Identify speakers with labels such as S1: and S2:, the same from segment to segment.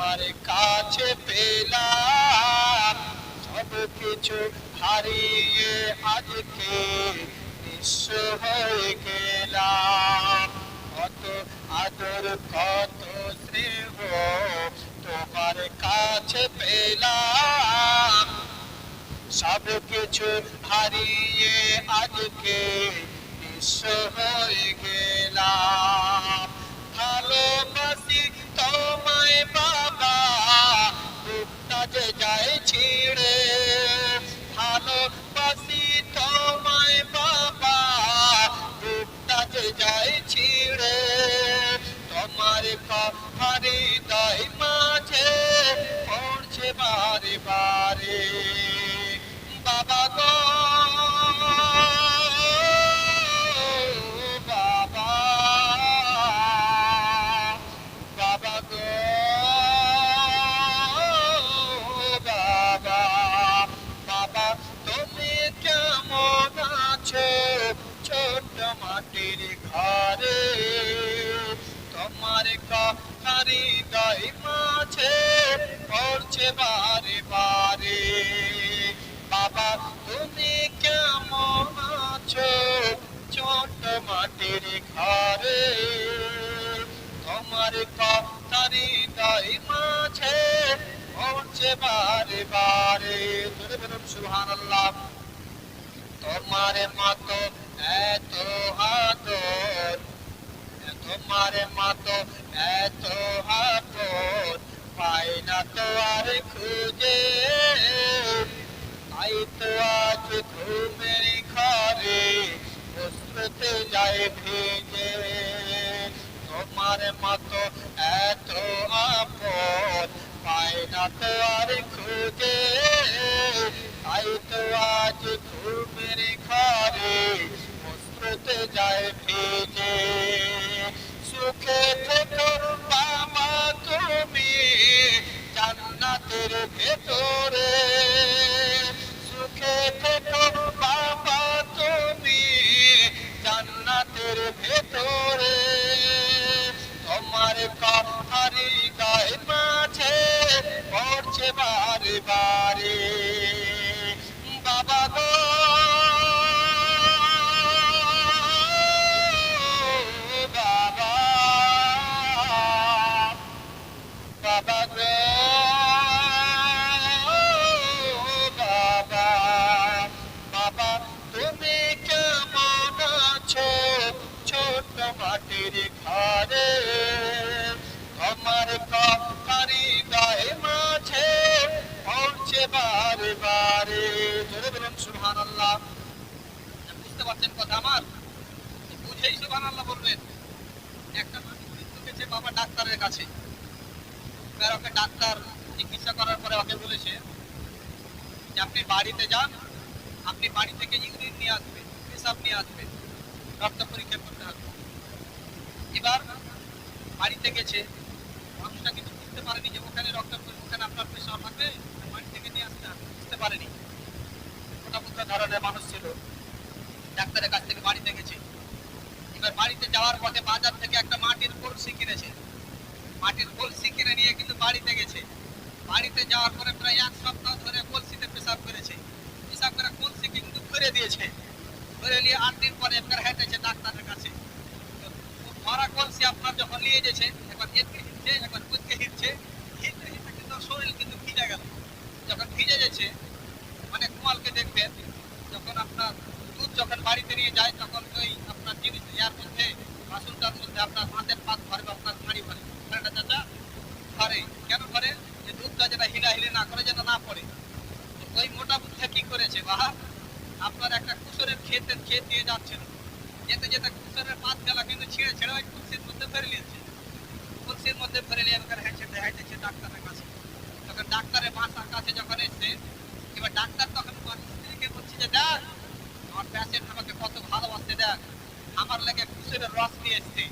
S1: তোমার কাছে পেলাম সব কিছু হারিয়ে আজকে নিঃস্ব হয়ে গেলাম। কত আদর কত স্নেহ তোমার কাছে পেলাম সব কিছু হারিয়ে আজকে নিঃস্ব হয়ে গেলাম। ভালোবাসি তোমায় বাবা বুকটা যে যায় ছিঁড়ে, ভালোবাসি তোমায় বাবা বুকটা যে যায় ছিঁড়ে। তোমার কথা হৃদয় মাঝে পড়ছে বারে বারে। বাবা গো বাবা, বাবা গো বাবা, বাবা তুমি কেমন আছো ছোট মাটির ঘরে? তোমার কথা হৃদয় মাঝে পড়ছে বারে বারে। বাবা তুমি কেমন আছো ছোট মাটির ঘরে? তোমার কথা হৃদয় মাঝে পড়ছে বারে বারে। ধরে বলুন সুবহানাল্লাহ। তোমার মতো এত আদর, তোমার মতো এত আপন পাই না তো আর খুঁজে। তাই তো আজ ঘুমের ঘরে অশ্রুতে যায় ভিজে। তোমার মতো এত আপন পাই না তো আর খুঁজে। তাই তো আজ ঘুমের ঘরে অশ্রুতে যায় ভিজে। সুখে থেকো বাবা তুমি জান্নাতের ভেতরে, সুখে থেকো বাবা তুমি জান্নাতের ভেতরে। তোমার কথা হৃদয় মাঝে পড়ছে বারে বারে। বাবা গো বাবা, বাবা গো বাবা, বাবা তুমি কেমন আছো ছোট মাটির ঘরে? তোমার কথা হৃদয় মাঝে পড়ছে বারে বারে। ধরে বলুন সুবহানাল্লাহ। বুঝতে পারছেন কথা আমার? বুঝেই সুবহানাল্লাহ বলবেন। একটা মানুষ গেছে বাবা ডাক্তারের কাছে, ওকে ডাক্তার চিকিৎসা করার পরে ওকে বলেছে যে আপনি বাড়িতে যান, আপনি বাড়ি থেকে ইউরিন নিয়ে আসবেন, পেশাব নিয়ে আসবেন, রক্ত পরীক্ষা করতে হবে। এবার বাড়িতে গেছে, মানুষটা কিন্তু বুঝতে পারেনি যে ওখানে রক্ত ওখানে আপনার পেশাব থাকবে, বাড়ি থেকে নিয়ে আসতে হবে, বুঝতে পারেনি। মোটা মোটা ধরনের মানুষ ছিল, ডাক্তারের কাছ থেকে বাড়িতে গেছে। এবার বাড়িতে যাওয়ার পথে বাজার থেকে একটা মাটির কলসি কিনেছে, মাটির কলসি কিনে নিয়ে কিন্তু বাড়িতে গেছে। বাড়িতে যাওয়ার পরে প্রায় এক সপ্তাহ ধরে কলসিতে পেশাব করেছে, পেশাব করে কলসি কিন্তু ধরে দিয়েছে। ধরে নিয়ে 8 দিন পরে একবার হেঁটেছে ডাক্তারের কাছে। ধরা কলসি আপনার যখন নিয়ে গেছে, একবার এদিকে হিটছে একবার ওদিকে হিটছে, হিটতে হিটতে কিন্তু শরীর কিন্তু ভিজে গেল। যখন ভিজে গেছে মানে কুয়ালকে দেখবেন যখন আপনার দুধ যখন বাড়িতে নিয়ে যায় তখন ওই আপনার জিনিস ইয়ার মধ্যে বাসনটার মধ্যে আপনার হাতের পাত ভরে বা আপনার হাঁড়ি ভরে, চাচা ভরে। কেন ভরে? যে দুধটা যেটা হিলাহিলি না করে যেন না পড়ে। ওই মোটা বুদ্ধা কি করেছে বাহা, আপনার একটা কুসরের ক্ষেত দিয়ে যাচ্ছিল, যেতে যেতে কুসরের পাত গেলা কিন্তু ছিঁড়ে ছিঁড়ে ওই কলসির মধ্যে ভরে নিয়েছে। কলসির মধ্যে ভরে নিয়ে হেঁটেছে ডাক্তারের কাছে। তখন ডাক্তারের বাসার কাছে যখন এসছে, এবার ডাক্তার তখন স্ত্রীকে বলছে যে দেখ আমার পেশেন্ট আমাকে কত ভালোবাসতে, দেখ আমার লেগে কুসুরের রস নিয়ে এসছে।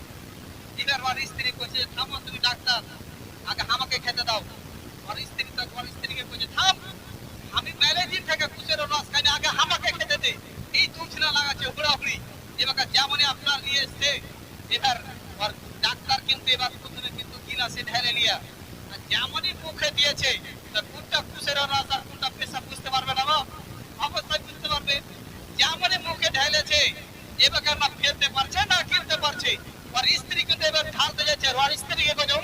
S1: এবার আমার স্ত্রী বলছে থামো তুমি ডাক্তার, আগে আমাকে খেতে দাও। আমার স্ত্রী তো আমার স্ত্রীকে বলছে থাম, আমি ম্যারেজিন থেকে কুসুরের রস খাই, আগে আমাকে খেতে দে। এই তুলসিনা লাগাচ্ছে হুড়াহুড়ি। এবার যেমনই আপনার নিয়ে এসছে, এবার ডাক্তার কিন্তু এবার প্রথমে কিন্তু গিলাসে ঢেলে নিয়ে আর যেমনই মুখে দিয়েছে তা কোনটা কুশের রাস আর কোনটা পেশাব বুঝতে পারবে না, অবশ্যই বুঝতে পারবে। যেমনই মুখে ঢেলেছে এবার না ফেলতে পারছে না কিনতে পারছে, আর স্ত্রী কিন্তু এবার ঢালতে যাচ্ছে, আর স্ত্রীকে বলে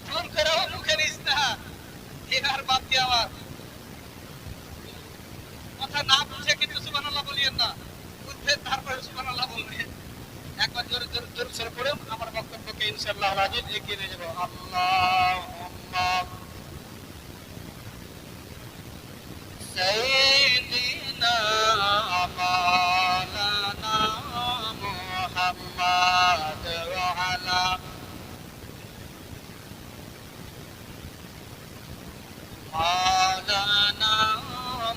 S1: জোর করেও মুখে নিস না। এবার বাদ দিয়ে আমার কথা না বুঝে কিন্তু সুবহানাল্লাহ বলিয়েন না, বুঝবে তারপরে সুবহানাল্লাহ বলবেন। একবার জোরে জোরে জোরে সরে পড়ে আমার বক্তব্যকে ইনশাআল্লাহ আজিজ এগিয়ে নিয়ে যাব। আল্লাহুম্মা সাইয়্যিদিনা মাওলানা মুহাম্মাদ ওয়া আলা মাওলানা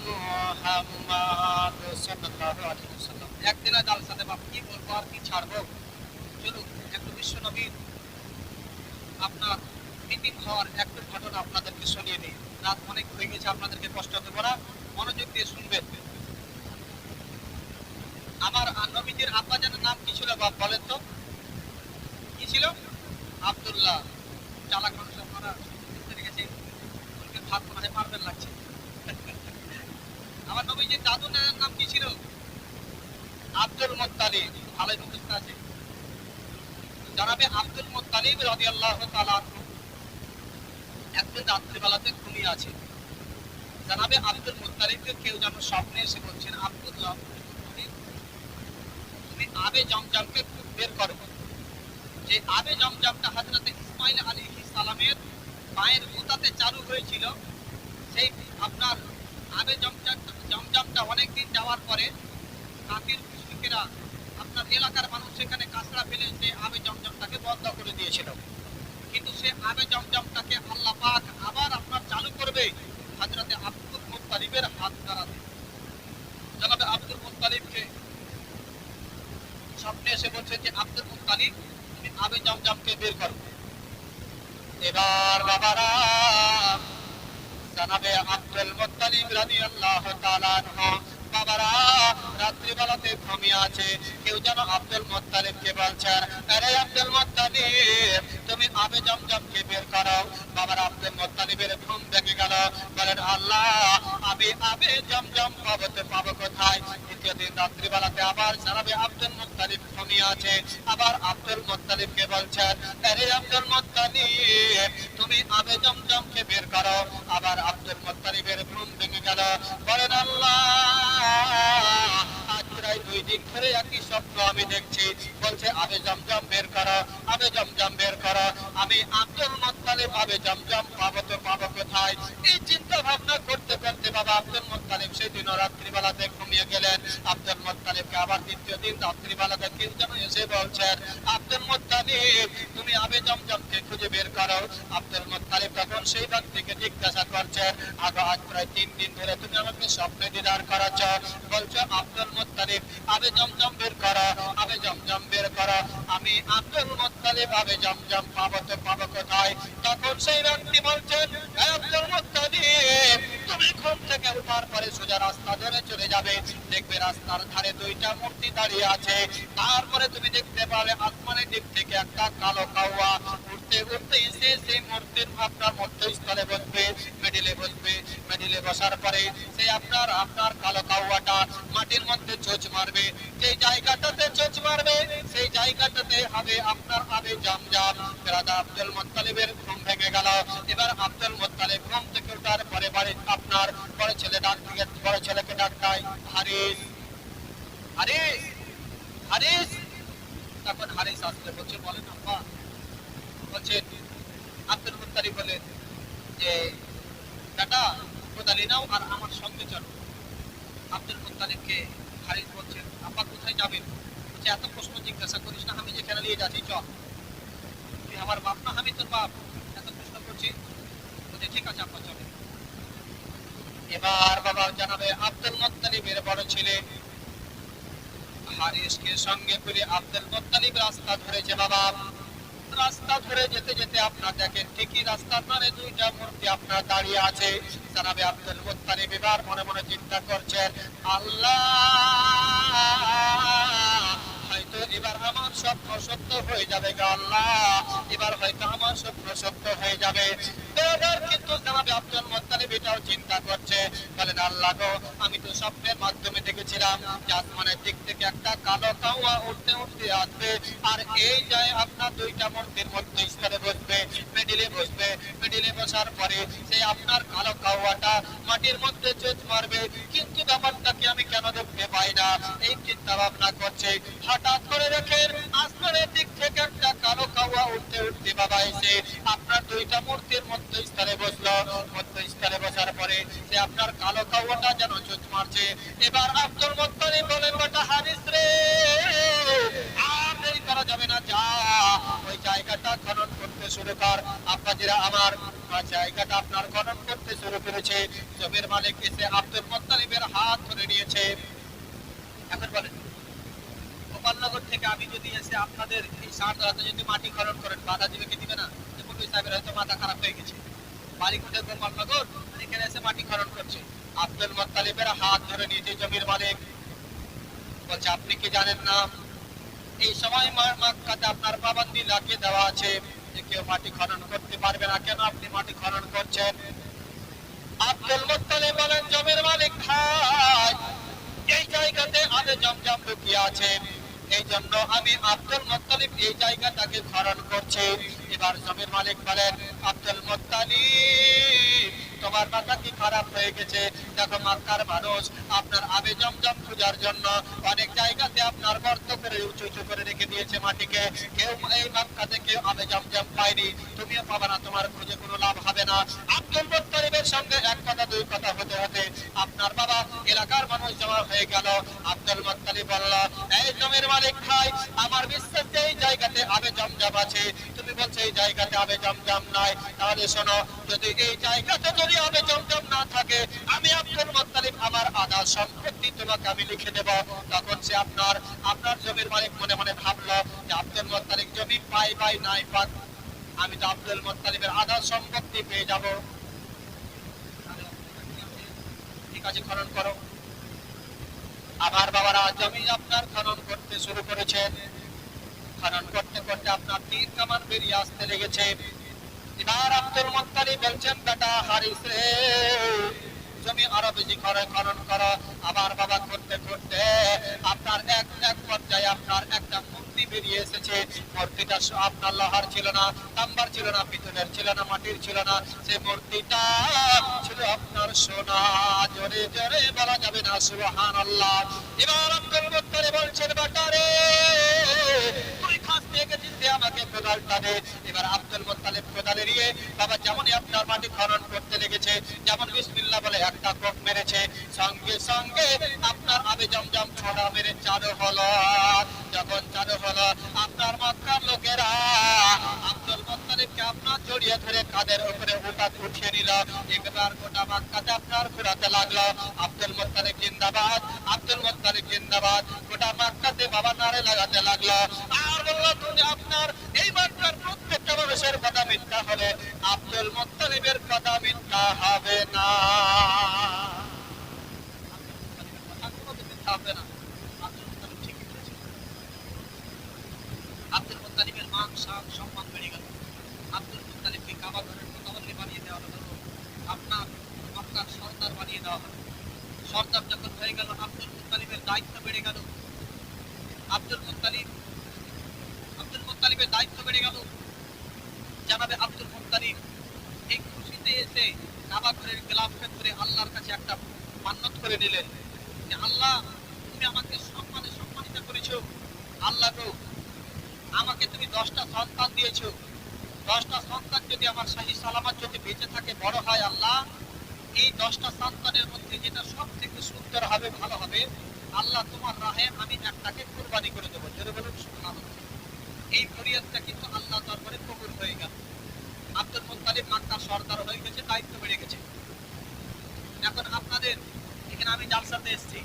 S1: মুহাম্মাদ সাল্লাল্লাহু আলাইহি ওয়াসাল্লাম। একদিনের জালসাতে বাপ কি বলবো আর কি ছাড়বো, চলুন একটু বিশ্ব নবীর আপনার মিটিং হওয়ার একটু ঘটনা আপনাদেরকে শুনিয়ে দিই। রাত অনেক হয়ে গেছে, আপনাদেরকে কষ্ট দেবো না, মনোযোগ দিয়ে শুনবেন। আমার নবীজির আব্বাজানের নাম কি ছিল বাপ বলেন তো, কি ছিল? আব্দুল্লাহ। চালাক মানুষ আপনারা বুঝতে গেছে, ওকে ভাত মনে হয় মারবেন লাগছে। আমার নবীজির দাদুর নাম কি ছিল? Abdul Muttalib. ভালোই মুখস্থ আছে। জানাবে আব্দুল মুত্তালিব রাদিয়াল্লাহু তাআলা একদিন রাত্রিবেলাতে ঘুমিয়ে আছে। জানাবে আব্দুল মুত্তালিবকে কেউ যেন স্বপ্নে এসে বলছেন, আব্দুল্লাহ তুমি আবে জমজমকে বের করো। যে আবে জমজমটা হযরতে ইসমাঈল আলাইহিস সালামের পায়ের জুতাতে চালু হয়েছিল, সেই আপনার আবে জমজমটা অনেক দিন যাওয়ার পরে কাফির মুশরিকেরা আপনার এলাকার মানুষ সেখানে কাঁচড়া ফেলে সেই আবে জমজমটাকে বন্ধ করে দিয়েছিল। কিন্তু সে আবে জমজমটাকে আল্লাহ পাক আবার আপনার চালু করবে হযরতে আব্দুল মুত্তালিবের হাত দ্বারাতে। জনাবে আব্দুল মুত্তালিবকে স্বপ্নে এসে বলছে যে আব্দুল মুত্তালিব তুমি আবে জমজমকে বের করো। এবার বাবারা জানাবে আব্দুল মুত্তালিব রাদিয়াল্লাহু তাআলা আনহু বাবারা রাত্রিবেলাতে ঘুমিয়ে আছে। কেউ যেন আব্দুল মুত্তালিবকে বলছেন, আরে আব্দুল মুত্তালিব তুমি আবে জমজমকে বের করো। বাবার আব্দুল মুত্তালিবের ঘুম ভেঙে গেল। বলেন আল্লাহ আমি আবে জমজম পাবো কোথায়? দ্বিতীয় দিন রাত্রিবেলাতে আবার জানাবে আব্দুল মুত্তালিব ঘুমিয়ে আছে। আবার আব্দুল মুত্তালিবকে বলছেন, আরে আব্দুল মুত্তালিব তুমি আবে জমজমকে বের করো। আবার আব্দুল মুত্তালিবের ঘুম ভেঙে গেল। বলেন আল্লাহ আজ প্রায় 2 দিন ধরে একই স্বপ্ন আমি দেখছি, বলছে আবে জমজম বের করো, আবে জমজম বের করো। আমি আব্দুল মুত্তালিব আবে জমজম পাবো কোথায়? এই চিন্তা ভাবনা করতে করতে বাবা আব্দুল মুত্তালিব সেদিন রাত্রিবেলাতে ঘুমিয়ে গেলেন। আব্দুল মুত্তালিবকে আবার দ্বিতীয় দিন রাত্রিবেলাতে কেউ যেন এসে বলছেন, আব্দুল মুত্তালিব তুমি আবে জমজমকে খুঁজে বের করো। আব্দুল মুত্তালিব তখন সেই ব্যক্তিকে জিজ্ঞাসা করছেন, আজ প্রায় 3 দিন ধরে তুমি আমাকে স্বপ্নে দিদার করাচ্ছ, বলছো আব্দুল মুত্তালিব আবে জমজম বের করো, আবে জমজম বের করো। আমি আব্দুল মুত্তালিব আবে জমজম পাবো কোথায়? তখন সেই ব্যক্তি বলছেন, আব্দুল মুত্তালিব তুমি ঘুম থেকে ওঠার পরে সোজা রাস্তা ধরে চলে যাবে, দেখবে রাস্তার ধারে 2টা মূর্তি দাঁড়িয়ে আছে। তারপরে তুমি দেখতে পাবে আসমানের দিক থেকে একটা কালো কাওয়া উঠতে উঠতে এসে সেই মূর্তির আপনার মধ্যস্থলে বসবে, মিডিলে বসার পরে সেই আপনার কালো কাওয়াটা মাটির মধ্যে চোঁচ মারবে। যেই জায়গাটাতে চোঁচ মারবে সেই জায়গাটাতে হবে আপনার আবে জমজম। রাজা আব্দুল মুত্তালিবের ঘুম ভেঙে গেল। এবার আব্দুল মুত্তালিব ঘুম থেকে ওঠার পরে বাড়ি আপনার বড় ছেলেকে ডাকতাই, হারিস হারিস হারিস। তখন হারিস আসতে বলছে, বলেন আব্বা। বলছেন আব্দুল মুত্তালিব বলেন যে বেটা কোদালি নাও আর আমার সঙ্গে চলো। আব্দুল মুত্তালিবকে হারিস বলছেন, আব্বা কোথায় যাবেন? বলছে এত প্রশ্ন জিজ্ঞাসা করিস না, আমি যেখানে নিয়ে যাচ্ছি চল। তুই আমার বাপ না আমি তোর বাপ, এত প্রশ্ন করছি? বলছে ঠিক আছে আব্বা চলে। এবার বাবা জানাবে আব্দুল মুত্তালিবের বড় ছেলে হারিসকে সঙ্গে করে আব্দুল মুত্তালিব রাস্তা ধরেছে। বাবা রাস্তা ধরে যেতে যেতে আপনার দেখেন ঠিকই রাস্তার ধারে 2টা মূর্তি আপনার দাঁড়িয়ে আছে। জানাবে আব্দুল মুত্তালিব এবার মনে মনে চিন্তা করছেন, আল্লাহ হয়তো এবার আমার স্বপ্ন সত্য হয়ে যাবে গো আল্লাহ, এবার হয়তো আমার সত্য হয়ে যাবে। এবার কিন্তু জনাবে আব্দুল মুত্তালিব এটাও চিন্তা করছে, বলেন আল্লাহ গো, আমি তো স্বপ্নের মাধ্যমে দেখেছিলাম যে আসমানের দিক থেকে একটা কালো কাওয়া উঠতে উঠতে আসবে, আর এই যায় আপনার দুইটা মূর্তির মধ্যে স্তরে বসবে, মিডিলে বসার পরে সেই আপনার কালো কাওয়াটা মাটির মধ্যে চোখ মারবে, কিন্তু ব্যাপারটাকে আমি কেন দেখতে পাই না, এই চিন্তা ভাবনা করছে। হঠাৎ করে দেখেন আসমানের দিক থেকে একটা কালো কাওয়া উঠতে উঠতে বাবা এসে আপনার দুইটা মূর্তির মধ্যে স্তরে বসলো। মধ্যে স্তরে বসার পরে সে আপনার কালো কাওয়াটা যেন চোখ মারছে। এবার আব্দুল মুত্তালিব বলেন, বেটা হারিস রে, আর দেরি করা যাবে না, যা ওই জায়গাটা খনন করতে শুরু কর। আব্বাজিরা আমার, জায়গাটা আপনার খনন করতে শুরু করেছে। জমির মালিক এসে আব্দুল মুত্তালিবের হাত ধরে নিয়েছে। এখন বলেন, গোপালনগর থেকে আমি যদি এসে আপনাদের এই সারদাতে যদি মাটি খনন করেন, বাধা দিবে কি দিবে না? যে মুফতি সাহেবের হয়তো মাথা খারাপ হয়ে গেছে, বাড়ি কোটে গোপালনগর এখানে এসে মাটি খনন করছে। আব্দুল মুত্তালিবের হাত ধরে নিয়েছে জমির মালিক, বলছে আপনি কি জানেন না এই সময় মক্কাতে আপনার পাবন্দি লাগিয়ে দেওয়া আছে যে কেউ মাটি খনন করতে পারবে না, কেন আপনি মাটি খনন করছেন? আব্দুল মুত্তালিব বলেন, জমির মালিক ভাই, এই জায়গাতে আবে জমজম লুকিয়ে আছে, এই জন্য আমি আব্দুল মুত্তালিব এই জায়গাটাকে খনন করছি। এবার জমির মালিক বলেন, আব্দুল মুত্তালিব তোমার মাথা কি খারাপ হয়ে গেছে? দেখো মক্কার মানুষ আপনার আবে জমজম খোঁজার জন্য অনেক জায়গাতে আপনার গর্ত করে উঁচু উঁচু করে রেখে দিয়েছে মাটিকে, কেউ এই মক্কাতে কেউ আবে জমজম পায়নি, তুমিও পাবে না, তোমার খুঁজে কোনো লাভ হবে না। আব্দুল মুত্তালিবের সঙ্গে এক কথা দুই কথা হতে হতে আপনার বাবা এলাকার মানুষ জমা হয়ে গেল। আব্দুল মুত্তালিব বলল, এই জমির মালিক ভাই, আমার বিশ্বাস এই জায়গাতে আবে জমজম আছে, তুমি বলছো এই জায়গাতে আবে জমজম নাই, তাহলে শোনো, যদি এই জায়গাতে যদি আবে জমজম না থাকে, আমি আব্দুল মুত্তালিব আমার আধা সম্পত্তি তোমাকে আমি লিখে দেব। তখন সে আপনার জমির মালিক মনে মনে ভাবলো যে আব্দুল মুত্তালিব জমি পাই নাই পাক, আমি তো আব্দুল মুত্তালিবের আধা সম্পত্তি পেয়ে যাব। ঠিক আছে, খনন করো। আমার বাবারা জমি আপনার খনন করতে শুরু করেছেন। খনন করতে করতে আপনার তীর কামান বেরিয়ে আসতে লেগেছে। এবার আব্দুল মুত্তালিব বলছেন, বেটা হারিস রে, জমি আরো বেশি করে খনন করো। আমার বাবা করতে করতে আপনার এক পর্যায়ে আপনার একটা মূর্তি বেরিয়ে এসেছে। মূর্তিটা আপনার লোহার ছিল না, তাম্বার ছিল না, পিতলের ছিল না, মাটির ছিল না, সে মূর্তিটা ছিল আপনার সোনা। জোরে জোরে বলা যাবে না সুবহানাল্লাহ। এবার আব্দুল মুত্তালিব বলছেন, বেটা রে, তুই খাস পেয়ে গেছিস, দে আমাকে কোদালটা দে। এবার আব্দুল মুত্তালিব কোদালে নিয়ে বাবা যেমনই আপনার মাটি খনন করতে লেগেছে, যেমন বিসমিল্লাহ বলে একটা কোপ মেরেছে, সঙ্গে সঙ্গে আপনার আবে জমজম ছোড়া মেরে চালু হলো। যখন চালু হলো, আপনার মক্কার লোকেরা আব্দুল মুত্তালিবকে আপনার জড়িয়ে ধরে কাদের উপরে উঠিয়ে নিল। একবার গোটা মক্কাতে আপনার ঘোরাতে লাগলো, আব্দুল মুত্তালিব জিন্দাবাদ, আব্দুল মুত্তালিব জিন্দাবাদ। গোটা মক্কাতে বাবা নারে লাগাতে লাগলো, আর বললো, তুমি আপনার এই মক্কার প্রত্যেকটা মানুষের কথা মিথ্যা হলে আব্দুল মুত্তালিবের কথা মিথ্যা হবে না, হবে না। আব্দুল মুত্তালিব ঠিকই বলেছে। আব্দুল মুত্তালিবের মান সম্মান বেড়ে গেল। আব্দুল মুত্তালিবকে কাবা ঘরের মুতাওয়াল্লি বানিয়ে দেওয়া হলো, আপনার মক্কার সর্দার বানিয়ে দেওয়া হলো। সর্দার যখন হয়ে গেল, আব্দুল মুত্তালিবের দায়িত্ব বেড়ে গেল। আব্দুল মুত্তালিবের দায়িত্ব বেড়ে গেল। জানাবে আব্দুল মুত্তালিব এই খুশিতে এসে কাবা ঘরের গিলাফকে ধরে আল্লাহর কাছে একটা মান্নত করে নিলেন যে আল্লাহ, তুমি আমাকে সম্মানিত করেছো। আল্লাহ গো, আমাকে তুমি 10টা সন্তান দিয়েছো। 10টা সন্তান যদি আমার সহি সালামত যদি বেঁচে থাকে, বড় হয়, আল্লাহ এই 10টা সন্তানের মধ্যে যেটা সব থেকে সুন্দর হবে, ভালো হবে, আল্লাহ তোমার রাহে আমি একটাকে কুরবানি করে দেবো। জোরে বলুন সুবহানাল্লাহ। এই ফরিয়াদটা কিন্তু আল্লাহ দরবারে কবুল হয়ে গেল। আব্দুল মুত্তালিব মক্কার সর্দার হয়ে গেছে, দায়িত্ব বেড়ে গেছে। এখন আপনাদের এখানে আমি জালসাতে এসেছি,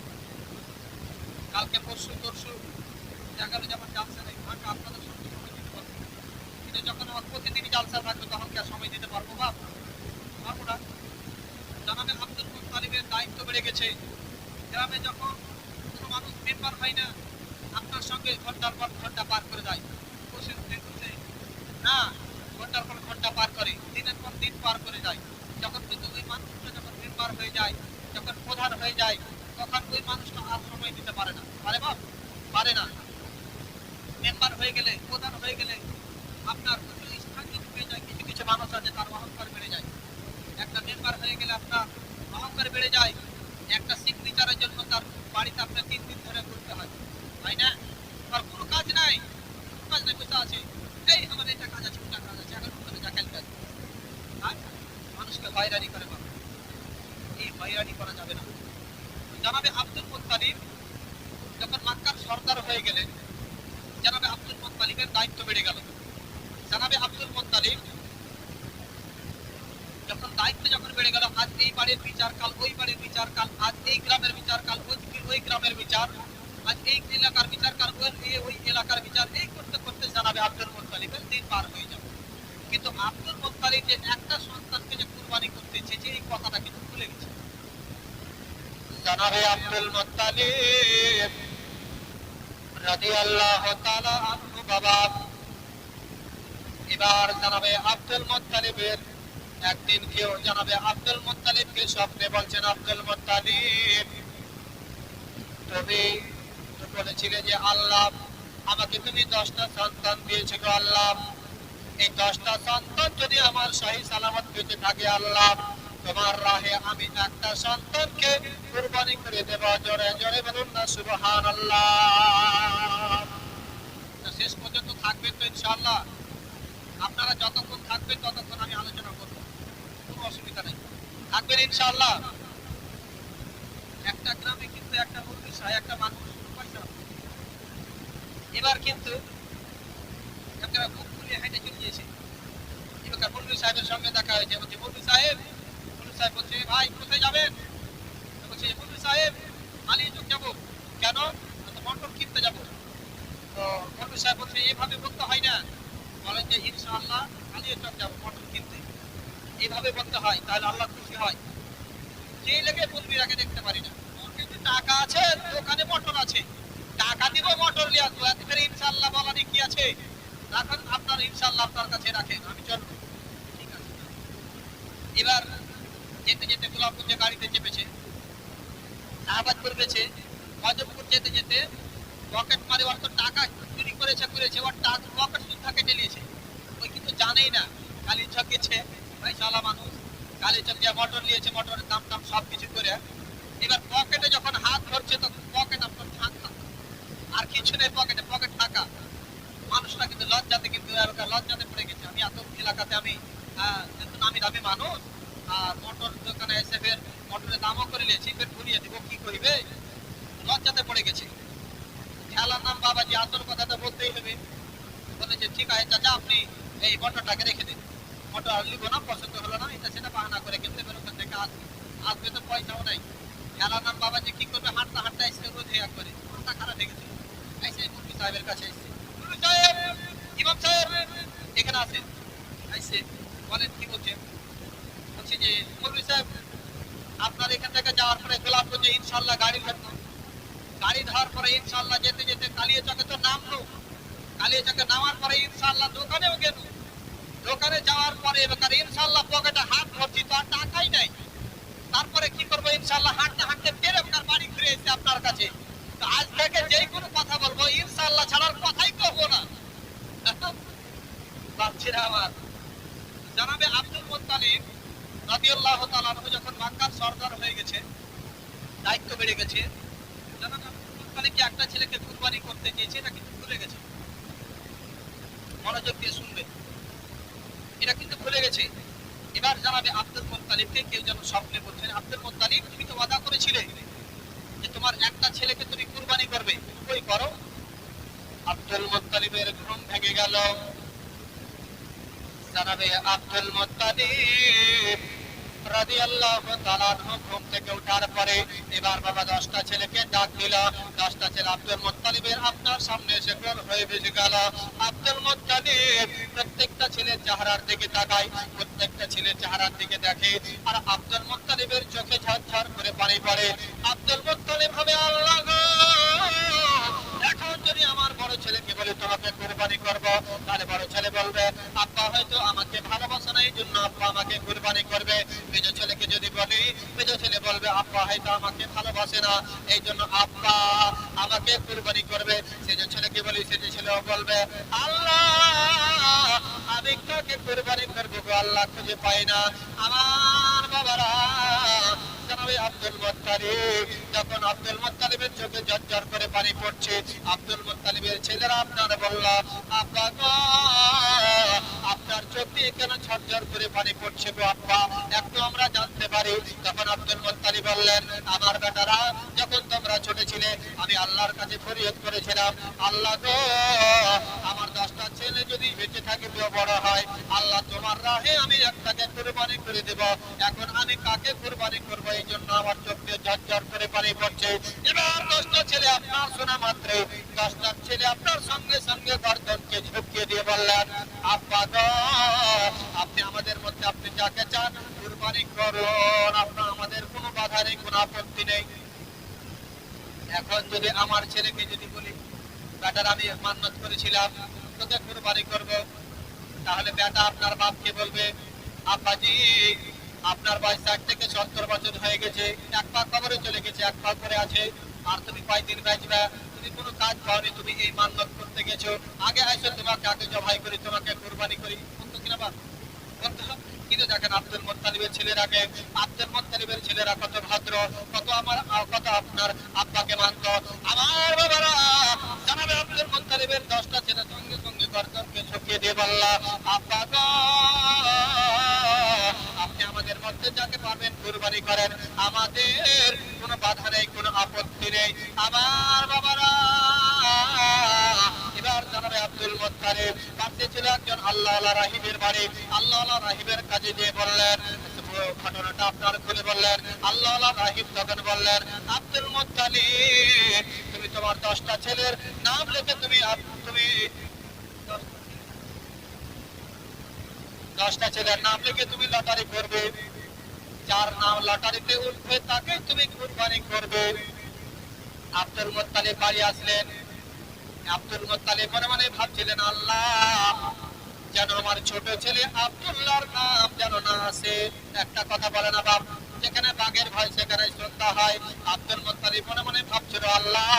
S1: কালকে পরশু দেখালো যেমন জালসা নেই, ফাঁকা আপনাদের সঙ্গে সময় দিতে পারবো, কিন্তু যখন আমার প্রতিদিনই জালসা থাকবে তখন কি আর সময় দিতে পারবো? পারবো না। জানাবে আব্দুল মুত্তালিবের দায়িত্ব বেড়ে গেছে। গ্রামে যখন কোনো মানুষ মেম্বার হয় না, আপনার সঙ্গে ঘন্টার পর ঘন্টা পার করে যায়, বসে না ঘন্টার পর ঘন্টা পার প্রধান হয়ে যায় তখন ওই মানুষটা আর সময় দিতে পারে না, পারে বাপ, পারে না। মেম্বার হয়ে গেলে, প্রধান হয়ে গেলে আপনার কিছু স্থান যদি পেয়ে যায়, কিছু কিছু মানুষ আছে তার অহংকার বেড়ে যায়। একটা মেম্বার হয়ে গেলে আপনার অহংকার বেড়ে যায়। একটা সিগনেচারের জন্য তার বাড়িতে আপনার 3 দিন ধরে ঘুরতে হয়, তাই না? আর কোনো কাজ নাই, কাজ নাই, বসে আছে, এই আমার এটা কাজ আছে, ওটা কাজ আছে, এখন ওখানে যা খেলতে আছে। আর মানুষকে হয়রানি করে বাবা, এই হয়রানি করা যাবে না। জানাবে আব্দুল মুত্তালিব যখন মক্কার সর্দার হয়ে গেলেন, জানাবে আব্দুল মুত্তালিবের দায়িত্ব বেড়ে গেল। জানাবে আব্দুল মুত্তালিব যখন দায়িত্ব যখন বেড়ে গেল, আজ এই বাড়ির বিচার, কাল ওই বাড়ির বিচার, কাল আজ এই গ্রামের বিচার, কাল ওই গ্রামের বিচার, আজ এই এলাকার বিচার, কাল ওই এলাকার বিচার, এই করতে করতে জানাবে আব্দুল মুত্তালিবের দিন পার হয়ে যাবে। কিন্তু আব্দুল মুত্তালিব যে একটা সন্তানকে যে কুরবানি করতে চেয়েছে, এই কথাটা কিন্তু ভুলে গেছে। জানাবে আব্দুল মুত্তালিব রাদিয়াল্লাহু তাআলা আনহু বাবা, এবার জানাবে আব্দুল মুত্তালিবের একদিন কেউ জানাবে আব্দুল মুত্তালিবকে স্বপ্নে বলছেন, আব্দুল মুত্তালিব তুমি তো বলেছিলে যে আল্লাহ আমাকে তুমি 10টা সন্তান দিয়েছো গো আল্লাহ, এই 10টা সন্তান যদি আমার সহি সালামত বেঁচে থাকে আল্লাহ, তোমার রাহে আমি একটা সন্তানকে কুরবানি করে দেব। জোরে জোরে বলুন না সুবহানাল্লাহ। শেষ পর্যন্ত থাকবেন তো ইনশাআল্লাহ? আপনারা যতক্ষণ থাকবেন ততক্ষণ আমি আলোচনা করব, কোনো অসুবিধা নেই, থাকবেন ইনশাআল্লাহ। একটা গ্রামে কিন্তু একটা মুরগি সাহেব, একটা মানুষ পয়সা, এবার কিন্তু একটা বুক খুলে হেঁটে চলে গিয়েছে। এবার মুরগি সাহেবের সঙ্গে দেখা হয়েছে, বলছে মুরগি সাহেব বলছে ভাই কোথায় যাবেন? বলছে মুরগি সাহেব আলিয়াচক যাবো। কেন? মটর কিনতে যাবো। তো মুরগি সাহেব বলছে এভাবে বলতে হয় না, বলেন যে ইনশাআল্লাহ আলিয়াচক যাবো মটর কিনতে, এইভাবে বলতে হয়, তাহলে আল্লাহ খুশি হয়। সেই লেগে মুরগিরাকে দেখতে পারি না, ওর কিন্তু টাকা আছে, দোকানে মটর আছে, টাকা দিব মটর নিয়ে আসবো, এত করে ইনশাআল্লাহ বলারই কি আছে? রাখুন আপনার ইনশাআল্লাহ আপনার কাছে রাখেন, আমি চলবো, ঠিক আছে। এবার যেতে যেতে গোলাপগঞ্জে গাড়িতে চেপেছে, শাহবাজপুর গেছে, মজফরপুর যেতে যেতে পকেট মারে, ওর তো টাকা চুরি করেছে, ওর টাকা পকেট সুদ্ধা কেটে নিয়েছে, ওই কিন্তু জানেই না। কালীচক গেছে, ভাই শালা মানুষ, কালীচক যে মটর নিয়েছে, মটরের দাম টাম সব কিছু করে, এবার পকেটে যখন হাত ধরছে তো পকেট আপনার ফাঁকা, আর কিছু নেই পকেটে, পকেট ফাঁকা। মানুষটা কিন্তু লজ্জাতে, কিন্তু লজ্জাতে পড়ে গেছে। আমি এত এলাকাতে আমি যেহেতু নামি দামি মানুষ, আর মোটর দোকানে এসে ফের মোটরের দামও করে নিয়েছি, ফের ঘুরিয়ে দিব, কি করিবে, লজ্জাতে পড়ে গেছে। খেলার নাম বাবাজি, আসল কথা তো বলতেই হবে। বলে যে ঠিক আছে চাচা আপনি এই মোটরটাকে রেখে দিন, মোটর আর লিখবো না, পছন্দ হলো না, এটা সেটা বাহানা করে কিন্তু ফের ওখান থেকে আসবে তো পয়সাও নাই। খেলার নাম বাবাজি কি করবে, হাঁটতে হাঁটতে এসে রোধে একবারে মাথা খারাপ হয়ে গেছে, এসে মুরগি সাহেবের কাছে এসে, মুরগি সাহেব, ইমাম সাহেব এখানে আসেন, এসে বলেন কি বলছেন? বলছি যে মুরগি সাহেব আপনার এখান থেকে যাওয়ার পরে গোলাপগঞ্জে ইনশাআল্লাহ গাড়ি ধরবো, গাড়ি ধরার পরে ইনশাআল্লাহ যেতে যেতে কালিয়াচকে তো নামলো, কালিয়াচকে নামার পরে ইনশাআল্লাহ দোকানেও গেল, দোকানে যাওয়ার পরে এবার ইনশাআল্লাহ পকেটে হাত ভরছি তো আর টাকাই নাই। তারপরে কি করবো ইনশাআল্লাহ হাঁটতে হাঁটতে ফের আপনার বাড়ি ফিরে এসে আপনার কাছে। তো আজ থেকে যেই কোনো কথা বলবো ইনশাআল্লাহ ছাড়ার কথাই করবো না। বাচ্চারা আমার জানাবে আব্দুল মুত্তালিব রাদিয়াল্লাহু তাআলা আনহু যখন মক্কার সরদার হয়ে গেছে, দায়িত্ব বেড়ে গেছে, জানাবে আব্দুল মুত্তালিব যে একটা ছেলেকে কুরবানি করতে চেয়েছে, এটা কিন্তু ভুলে গেছে। মনোযোগ দিয়ে শুনবে, এটা কিন্তু ভুলে গেছে। এবার জানাবে আব্দুল মুত্তালিবকে কেউ যেন স্বপ্নে বলছেন, আব্দুল মুত্তালিব তুমি তো ওয়াদা করেছিলে যে তোমার একটা ছেলেকে তুমি কুরবানি করবে, কই করো? আব্দুল মুত্তালিবের ঘুম ভেঙে গেল। জানাবে আব্দুল মুত্তালিব রাদিয়াল্লাহু তাআলা আনহু ঘুম থেকে ওঠার পরে এবার বাবা 10টা ছেলেকে ডাক দিল। 10টা ছেলে আব্দুল মুত্তালিবের আপনার সামনে এসে গোল হয়ে বসে গেল। আব্দুল মুত্তালিব প্রত্যেকটা ছেলের চেহারার দিকে তাকায়, প্রত্যেকটা ছেলের চেহারার দিকে দেখে, আর আব্দুল মুত্তালিবের চোখে ঝরঝর করে পানি পড়ে। আব্দুল মুত্তালিব ভাবে আল্লাহ গো, এখন যদি আমার বড় ছেলেকে বলে তোমাকে কুরবানি করব, তাহলে বড় ছেলে বলবে আব্বা হয়তো আমাকে ভালোবাসে না, এই জন্য আব্বা আমাকে কুরবানি করবে। মেজ ছেলেকে যদি বলি, মেজ ছেলে বলবে আব্বা হয়তো আমাকে হচ্ছে না, এই জন্য আব্বা আমাকে কুরবানি করবে। সে যে ছেলেকে বলি, সে যে ছেলেও বলবে আল্লাহ আমি কাকে কুরবানি করবো গো আল্লাহ, খুঁজে পাই না। আমার বাবারা, জনাবে আব্দুল মুত্তালিব, যখন আব্দুল মুত্তালিবের চোখে ঝরঝর করে পানি পড়ছে, আব্দুল মুত্তালিবের ছেলেরা আপনার বলল আব্বা গো আপনার চোখ দিয়ে কেন ঝরঝর করে পানি পড়ছে গো আব্বা, একটু আমরা জানতে পারি? তখন আব্দুল মুত্তালিব বললেন আমার বেটারা, যখন তোমরা ছোট ছিলে আমি আল্লাহর কাছে ফরিয়াদ করেছিলাম, আল্লাহ গো আমার 10টা ছেলে যদি বেঁচে থাকে তো বড় হয়, আল্লাহ তোমার রাহে আমি একটাকে কুরবানি করে দেব। এখন আমি কাকে কুরবানি করব, এই জন্য আমার চোখ দিয়ে ঝরঝর করে পানি পড়ছে। এবার 10টা ছেলে আপনার শোনা মাত্র 10টা ছেলে আপনার সঙ্গে সঙ্গে গর্দনকে ঝুঁকিয়ে দিয়ে বললেন আব্বা গো আপনি আমাদের মধ্যে আপনি যাকে চান কুরবানি করুন, আপনার আমাদের কোনো বাধা নেই, কোনো আপত্তি নেই। এখন যদি আমার ছেলেকে যদি বলি বেটার আমি মান্নত করেছিলাম তোকে কুরবানি করব, তাহলে বেটা আপনার বাপকে বলবে আব্বাজি আপনার বয়স 60 থেকে 70 বছর হয়ে গেছে, এক পা কবরে চলে গেছে, এক পা করে আছে, আর তুমি কয়দিন বাঁচবে, তুমি কোনো কাজ পাওনি, তুমি এই মান্নত করতে গেছো, আগে আইসো তোমাকে আগে জবাই করি, তোমাকে কুরবানি করি, বলতো কিনা বাপ? কিন্তু দেখেন আব্দুল মুত্তালিবের ছেলেরাকে, আব্দুল মুত্তালিবের ছেলেরা কত ভদ্র, কত আমার কত আপনার আব্বাকে মানত। আমার বাবারা, জানাবে আব্দুল মুত্তালিবের 10টা ছেলে সঙ্গে সঙ্গে গর্দনকে ঝুঁকিয়ে দিয়ে বলল আব্বা গো আপনি আমাদের মধ্যে যাকে পারবেন কুরবানি করেন, আমাদের কোনো বাধা নেই, কোনো আপত্তি নেই। আমার বাবারা, এবার জানাবে আব্দুল মুত্তালিব পাশে ছিল একজন আল্লাহ রাহিবের বাড়ি, আল্লাহ রাহিবের কাছে দিয়ে বললেন ঘটনাটা আপনার খুলে বললেন। আল্লাহ রাহিব তখন বললেন আব্দুল মুত্তালিব তুমি তোমার 10টা ছেলের নাম লিখে তুমি 10টা ছেলের নাম লিখে তুমি লটারি করবে, যার নাম লটারিতে উঠবে তাকে তুমি কুরবানি করবে। আব্দুল মুত্তালিব বাড়ি আসলেন, আব্দুল মুত্তালিব মনে মনে ভাবছিলেন আল্লাহ যেন আমার ছোট ছেলে আব্দুল্লাহর নাম যেন না আসে। একটা কথা বলে না বাপ, যেখানে বাঘের ভয় সেখানে শ্রদ্ধা হয়। আব্দুল মুত্তালিব মনে মনে ভাবছিল আল্লাহ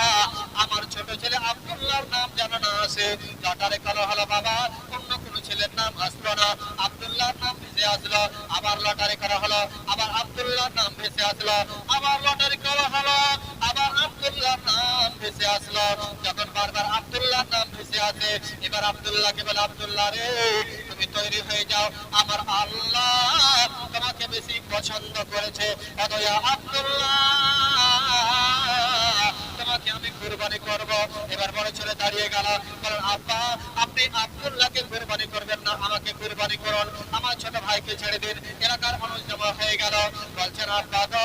S1: আমার ছোট ছেলে আব্দুল্লাহর নাম যেন না আসে। লটারি করা হলো বাবা, অন্য কোনো ছেলের নাম আসলো না, আব্দুল্লাহর নাম ভেসে আসলো। আবার লটারি করা হলো, আবার আব্দুল্লাহর নাম ভেসে আসলো। আবার লটারি করা হলো, আবার আব্দুল্লাহর নাম ভেসে আসলো। যখন বারবার আব্দুল্লাহর নাম ভেসে আসে, এবার আব্দুল্লাহকে বলে আব্দুল্লাহ রে তুমি তৈরি হয়ে যাও, আমার আল্লাহ তোমাকে বেশি পছন্দ করেছে, অদয়া আব্দুল্লাহ তোমাকে আমি কুরবানি করব। এবার বড় ছেলে দাঁড়িয়ে গেল, বলেন আব্বা আপনি আব্দুল্লাহকে কুরবানি করবেন না, আমাকে কুরবানি করুন, আমার ছোট ভাইকে ছেড়ে দিন। এলাকার মানুষ জমা হয়ে গেল, বলছেন আব্বা গো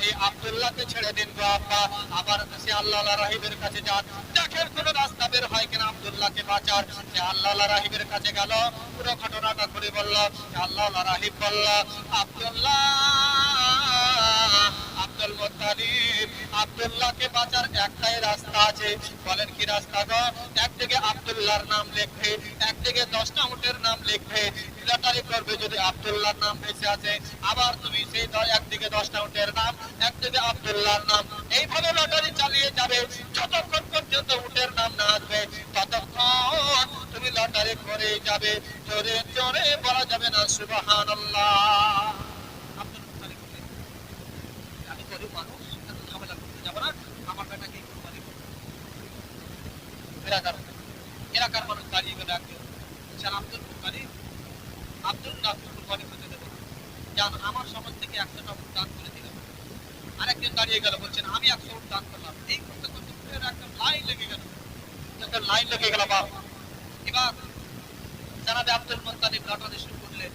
S1: এই আব্দুল্লাহকে ছেড়ে দিন গো আব্বা। আবার সে আল্লাহ রাহিবের কাছে যান, দেখেন কোন রাস্তা বের হয় কিনা আব্দুল্লাহকে বাঁচার। সে আল্লাহ রাহিবের কাছে গেল, পুরো ঘটনাটা ঘুরে বলল। আল্লাহ রাহিব বলল আব্দুল্লাহ আব্দুল মুত্তালিব আব্দুল্লাহকে বাঁচার একটাই রাস্তা আছে। বলেন কি রাস্তা গো? একদিকে আব্দুল্লাহর নাম লিখবে, একদিকে 10টা উটের নাম লিখবে, লটারি করবে, যদি আব্দুল্লাহর নাম ভেসে আছে আবার তুমি সেই একদিকে 10টা উটের নাম, একদিকে আব্দুল্লাহর নাম, এইভাবে লটারি চালিয়ে যাবে যতক্ষণ পর্যন্ত উটের নাম না আসবে, ততক্ষণ তুমি লটারি করে যাবে। জোরে জোরে বলা যাবে না সুবহানাল্লাহ। আব্দুল মুত্তালিব বললেন আমি গরিব মানুষ, এত ঝামেলা করতে যাবো না, আমার বেটাকে কুরবানি করবো। এলাকার মানুষ দাঁড়িয়ে গেল, একজন বলছেন আব্দুল মুত্তালিব আব্দুল্লাহ কুরবানি করতে দেবো, যান আমার সমাজ থেকে 100টা উট দান করে দিলাম। আরেকজন দাঁড়িয়ে গেল, বলছেন আমি 100 উট দান করলাম। এই করতে করতে একটা লাইন লেগে গেল, লাইন লেগে গেল বাপ। এবার জানাবে আব্দুল মুত্তালিব লটারি শুরু করলেন,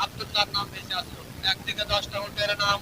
S1: আব্দুল্লাহর নাম ভেসে আসলো, একদিকে 10টা উটের নাম,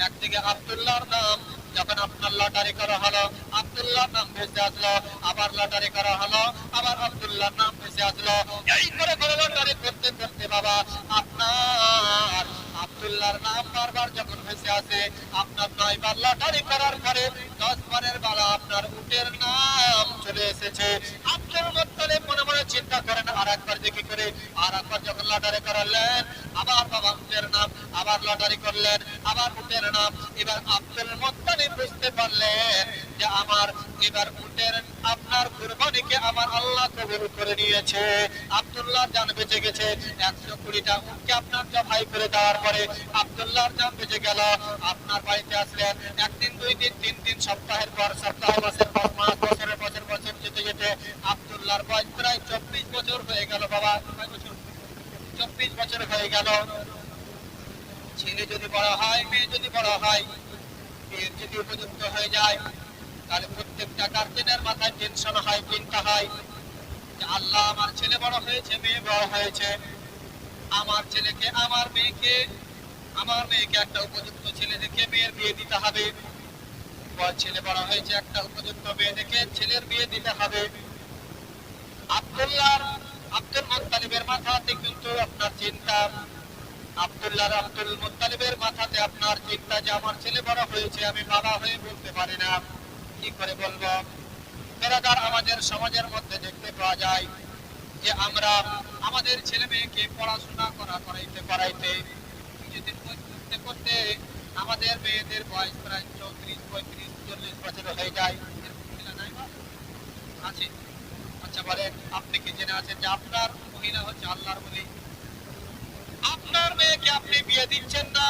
S1: একদিকে আব্দুল্লাহর নাম। যখন আপনার লটারি করা হলো, আব্দুল্লাহর নাম ভেসে আসলো, আবার লটারি করা হলো, আবার আব্দুল্লাহর নাম ভেসে আসলো। এই করে করে লটারি করতে করতে বাবা আপনার আব্দুল্লাহর নাম বারবার যখন ভেসে আসে, আপনার 9 বার লটারি করার পরে 10 বারের বেলা আপনার উটের নাম চলে এসেছে। আব্দুল মুত্তালিব মনে মনে চিন্তা করেন আর একবার দেখি করে, আর একবার যখন লটারি করালেন আবার আবার বাবা উটের নাম, আবার লটারি করলেন, আবার উটের নাম। এবার আব্দুল মুত্তালিব বুঝতে পারলেন যে আমার এবার উটের আপনার কুরবানিকে আমার আল্লাহ কবুল করে নিয়েছে। আব্দুল্লাহর জান বেঁচে গেছে। 120টা উটকে আপনার জবাই করে দেওয়ার পরে আব্দুল্লাহর জান বেঁচে গেল। আপনার বাড়িতে আসলেন, একদিন, 2 দিন, 3 দিন, সপ্তাহের পর সপ্তাহ, মাসের পর মাস, বছরের বছর বছর যেতে যেতে আব্দুল্লাহর বয়স প্রায় 24 বছর হয়ে গেল। বাবা কয় বছর? 24 বছর হয়ে গেল। ছেলে যদি বড় হয়, মেয়ে যদি বড় হয়, বিয়ের যদি উপযুক্ত হয়ে যায়, তাহলে প্রত্যেকটা গার্জেনের মাথায় টেনশন হয়, চিন্তা হয় যে আল্লাহ আমার ছেলে বড় হয়েছে, মেয়ে বড় হয়েছে, আমার ছেলেকে আমার মেয়েকে একটা উপযুক্ত ছেলে দেখে মেয়ের বিয়ে দিতে হবে। ছেলে বড় হয়েছে, একটা উপযুক্ত মেয়ে দেখে ছেলের বিয়ে দিতে হবে। আব্দুল মুত্তালিবের মাথাতে কিন্তু আপনার চিন্তা, আব্দুল মুত্তালিবের মাথাতে আপনার চিন্তা যে আমার ছেলে বড় হয়েছে, আমি বাবা হয়ে বলতে পারি না, কি করে বলবো। বেরাদার, আমাদের সমাজের মধ্যে দেখতে পাওয়া যায় যে আমরা আমাদের ছেলে মেয়েকে পড়াশোনা করাইতে কিছুদিন করতে করতে আমাদের মেয়েদের বয়স প্রায় 34, 35, 40 বছর হয়ে যায়। আছে? আচ্ছা বলেন, আপনি কি জেনে আছেন যে আপনার মহিলা হচ্ছে আল্লাহর ওলি? আপনার মেয়েকে আপনি বিয়ে দিচ্ছেন না,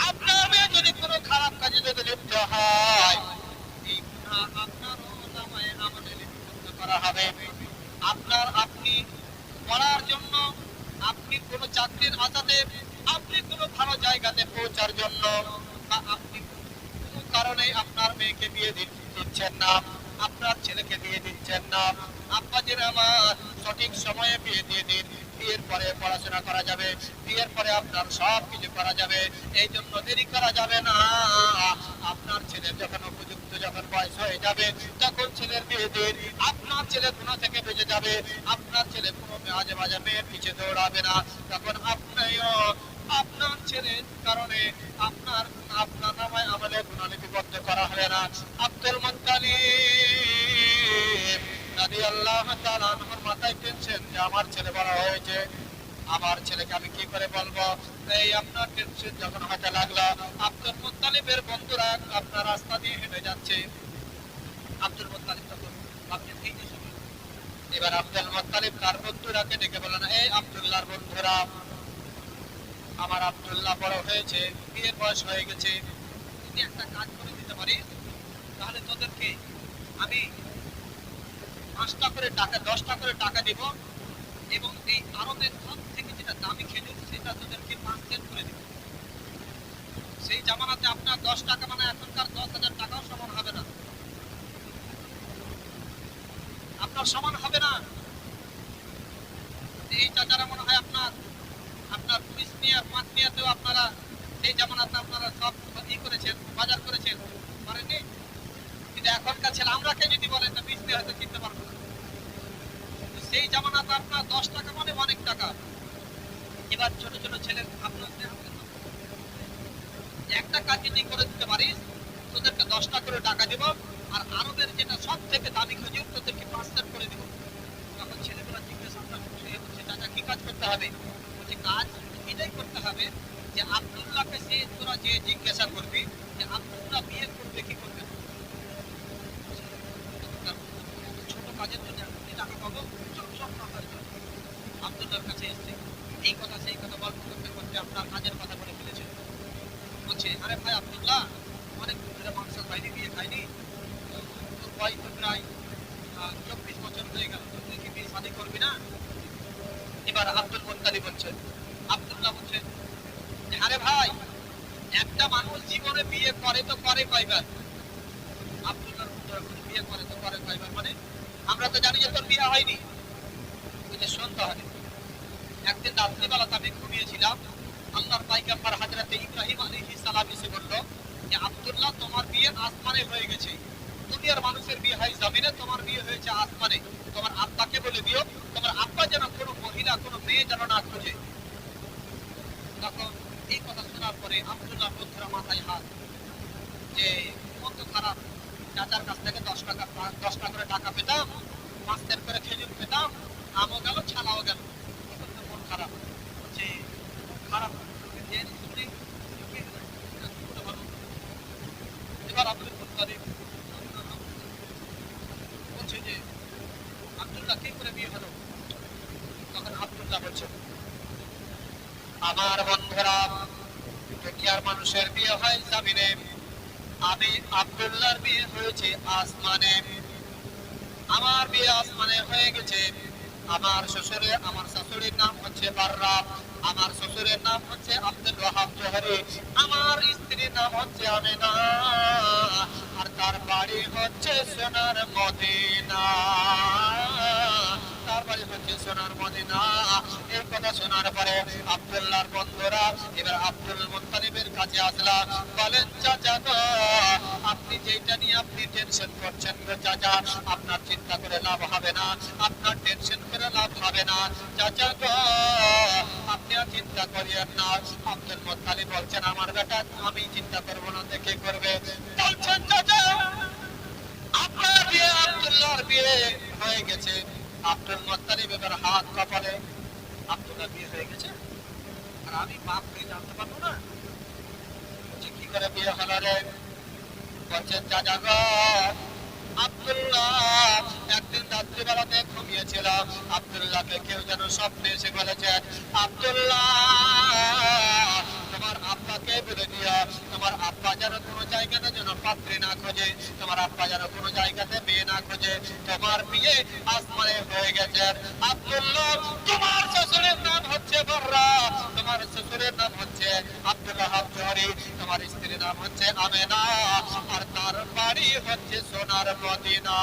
S1: আপনার মেয়ে যদি কোনো খারাপ কাজে যদি লিপ্ত হয়, এই গুনাহ আপনার নামায়ে আমলে লিপিবদ্ধ করা হবে। আপনি পড়ার জন্য, আপনি কোনো চাকরির আশাতে, আপনি কোনো ভালো জায়গাতে পৌঁছার জন্য, বা আপনি কোনো কারণে আপনার মেয়েকে বিয়ে দিচ্ছেন না, আপনার ছেলেকে বিয়ে দিচ্ছেন না, আব্বাজির আমার সঠিক সময়ে বিয়ে দিয়ে দিন। বিয়ের পরে পড়াশোনা করা যাবে, বিয়ের পরে আপনার সব কিছু করা যাবে, এই জন্য দেরি করা যাবে না। আপনার ছেলের যখন উপযুক্ত যখন বয়স হয়ে যাবে, তখন ছেলের বিয়ে দিন। আপনার ছেলে গুনাহ থেকে বেঁচে যাবে, আপনার ছেলে কোনো আজে বাজে মেয়ের পিছে দৌড়াবে না, তখন আপনিও আপনার ছেলের কারণে আপনার নামায় আমলে গুনাহ লিপিবদ্ধ করা হবে না। আব্দুল মুত্তালিব রাদিয়াল্লাহু তাআলা আনহুর মাথায় টেনশন যে আমার ছেলে বড় হয়েছে, আমার ছেলেকে আমি কি করে বলবো। এই আপনার টেনশন যখন হতে লাগলো, আব্দুল মুত্তালিবের বন্ধুরা আপনার রাস্তা দিয়ে হেঁটে যাচ্ছে। আব্দুল মুত্তালিব তখন ভাবছেন এই যে সময়, এবার আব্দুল মুত্তালিব তার বন্ধুরাকে ডেকে বললেন, এই আব্দুল্লাহর বন্ধুরা, আমার আব্দুল্লাহ বড় হয়েছে, বিয়ের বয়স হয়ে গেছে, যদি একটা কাজ করে দিতে পারিস, তাহলে তোদেরকে আমি 5টা করে টাকা, 10টা করে টাকা দিব, এবং এই আরবের সব থেকে যেটা দামি খেজুর সেটা তোদেরকে 5 সেন্ট করে দিব। সেই জামানাতে আপনার 10 টাকা মানে এখনকার 10,000 টাকাও সমান হবে না, আপনার সমান হবে না। এই চাচারা মনে হয় আপনার 20 মিয়া 5 মিয়াতেও আপনারা সেই জামানাতে আপনারা সব করেছেন, বাজার করেছেন, পারেননি। কিন্তু এখনকার ছেলে আমরাকে যদি বলেন না 20 মিয়া হয়তো কিনতে পারবো না। সেই জামানাতে আপনার 10 টাকা মানে অনেক টাকা। এবার ছোট ছোট ছেলে আপনাদের একটা কাজ যদি করে দিতে পারিস, তোদেরকে 10টা করে টাকা দিব, আর আরবের যেটা সব থেকে দামি খেজুর তোদেরকে 5 সেন্ট করে দিব। তখন ছেলেগুলো জিজ্ঞাসা করছে, চাচা কি কাজ করতে হবে? বলছে কাজ এটাই করতে হবে যে আব্দুল্লাহকে সে তোরা যে জিজ্ঞাসা করবি যে আব্দুল্লাহ বিয়ে করবে কি করবে না। ছোট কাজের জন্য টাকা পাবো, সব টাকার জন্য আব্দুল্লাহর কাছে এসছে, এই কথা সেই কথা গল্প করতে করতে আপনার কাজের কথা বলে ফেলেছে। বলছে, আরে ভাই আব্দুল্লাহ, অনেক ধরে মাংস খাইনি, বিয়ে খাইনি, তোর বয়স তো প্রায় 24 বছর হয়ে গেল, তুই কি বিয়ে শাদী করবি না? এবার আব্দুল মুত্তালিব বলছে, আব্দুল্লাহ বলছে, আরে ভাই, একটা মানুষ জীবনে বিয়ে করে তো করে কয়বার? আব্দুল্লাহর বিয়ে করে তো করে কয়বার মানে? আমরা তো জানি যে তোর বিয়ে হয়নি। বুঝে শুনতে হবে। একদিন রাত্রিবেলাতে আমি ঘুমিয়েছিলাম, আল্লাহর পয়গম্বর হযরত ইব্রাহিম আলাইহিস সালাম এসে বলল যে আব্দুল্লাহ, তোমার বিয়ে আসমানে হয়ে গেছে, দুনিয়ার মানুষের বিয়ে হয় জমিনে, তোমার বিয়ে হয়েছে আসমানে। তোমার আব্বাকে বলে দিও, তোমার আব্বা যেন কোনো মহিলা, কোনো মেয়ে যেন না খোঁজে। তখন এই কথা শোনার পরে আব্দুল্লাহ বন্ধুরা মাথায় হাত, যে কত খারাপ, চাচার কাছ থেকে 10টা করে টাকা পেতাম, 5 সেন্ট করে খেজুর পেতাম, আমও গেল ছালাও গেল, মন খারাপ। যে খারাপ আমার বন্ধুরা, দুনিয়ার মানুষের বিয়ে হয় জমিনে, আমি আব্দুল্লাহর বিয়ে হয়েছে আসমানে। আমার বিয়ে আসমানে হয়ে গেছে। আমার শাশুড়ির নাম হচ্ছে বাররা, আমার শ্বশুরের নাম হচ্ছে আব্দুল ওয়াহাব জোহরি, আমার স্ত্রীর নাম হচ্ছে আমেনা, আর তার বাড়ি হচ্ছে সোনার মদিনা। তার বাড়ি হচ্ছে সোনার মদিনা। এই কথা শোনার পরে আব্দুল্লাহর বন্ধুরা এবার আব্দুল মুত্তালিবের কাছে আসলাম, বলেন চাচা গো, আপনি যেটা নিয়ে আপনি টেনশন করছেন গো চাচা, আপনার চিন্তা করে লাভ হবে না, আপনার টেনশন করে লাভ হবে না চাচা গো, আপনি আর চিন্তা করিয়েন না। আব্দুল মুত্তালিব বলছেন, আমার বেটা আমি চিন্তা করব না, দেখে করবে। বলছেন চাচা আপনার বিয়ে আব্দুল্লাহর বিয়ে হয়ে গেছে। আব্দুল মুত্তালিব এবার হাত কপালে, আব্দুল্লাহ বিয়ে হয়ে গেছে আর আমি বাপ হয়ে জানতে পারবো না? বলছে কি করে বিয়ে হলো রে? বলছেন চাচা গো, আব্দুল্লাহ একদিন রাত্রিবেলাতে ঘুমিয়েছিল, আব্দুল্লাহকে কেউ যেন স্বপ্নে এসে বলেছেন, আব্দুল্লাহ তোমার আব্বাকে বলে দিও, তোমার আব্বা যেন কোনো জায়গাতে যেন পাত্রী না খোঁজে, তোমার আব্বা যেন কোনো জায়গাতে মেয়ে না খোঁজে, তোমার বিয়ে আসমানে হয়ে গেছে। আব্দুল্লাহ তোমার শ্বশুরের নাম হচ্ছে বর্রা, তোমার শ্বশুরের নাম হচ্ছে আব্দুল ওয়াহাব জোহরি, তোমার স্ত্রীর নাম হচ্ছে আমেনা, আর তার বাড়ি হচ্ছে সোনার মদিনা।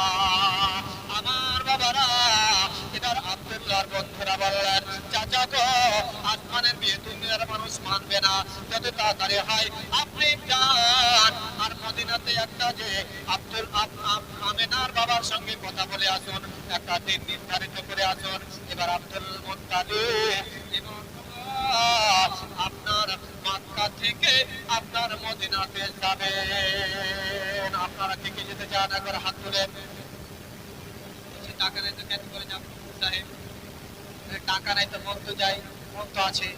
S1: আমার বাবারা, এবার আব্দুল্লাহর বন্ধুরা বললেন, চাচা গো, আসমানের বিয়ে দুনিয়ার মানুষ মানবে না, যত তাড়াতাড়ি হয় আপনি যান আর মদিনাতে একটা যে আমেনার বাবার সঙ্গে কথা বলে আসুন, একটা দিন নির্ধারিত করে আসুন। এবার আব্দুল মুত্তালিব আপনার মক্কা থেকে আপনার মদিনাতে যাবেন। আপনারা কে কে যেতে চান একবার হাত তুলেন। টাকা নাই তো কেন করে যাব সাহেব? টাকা নাই তো মন তো যাই, মন তো আছে,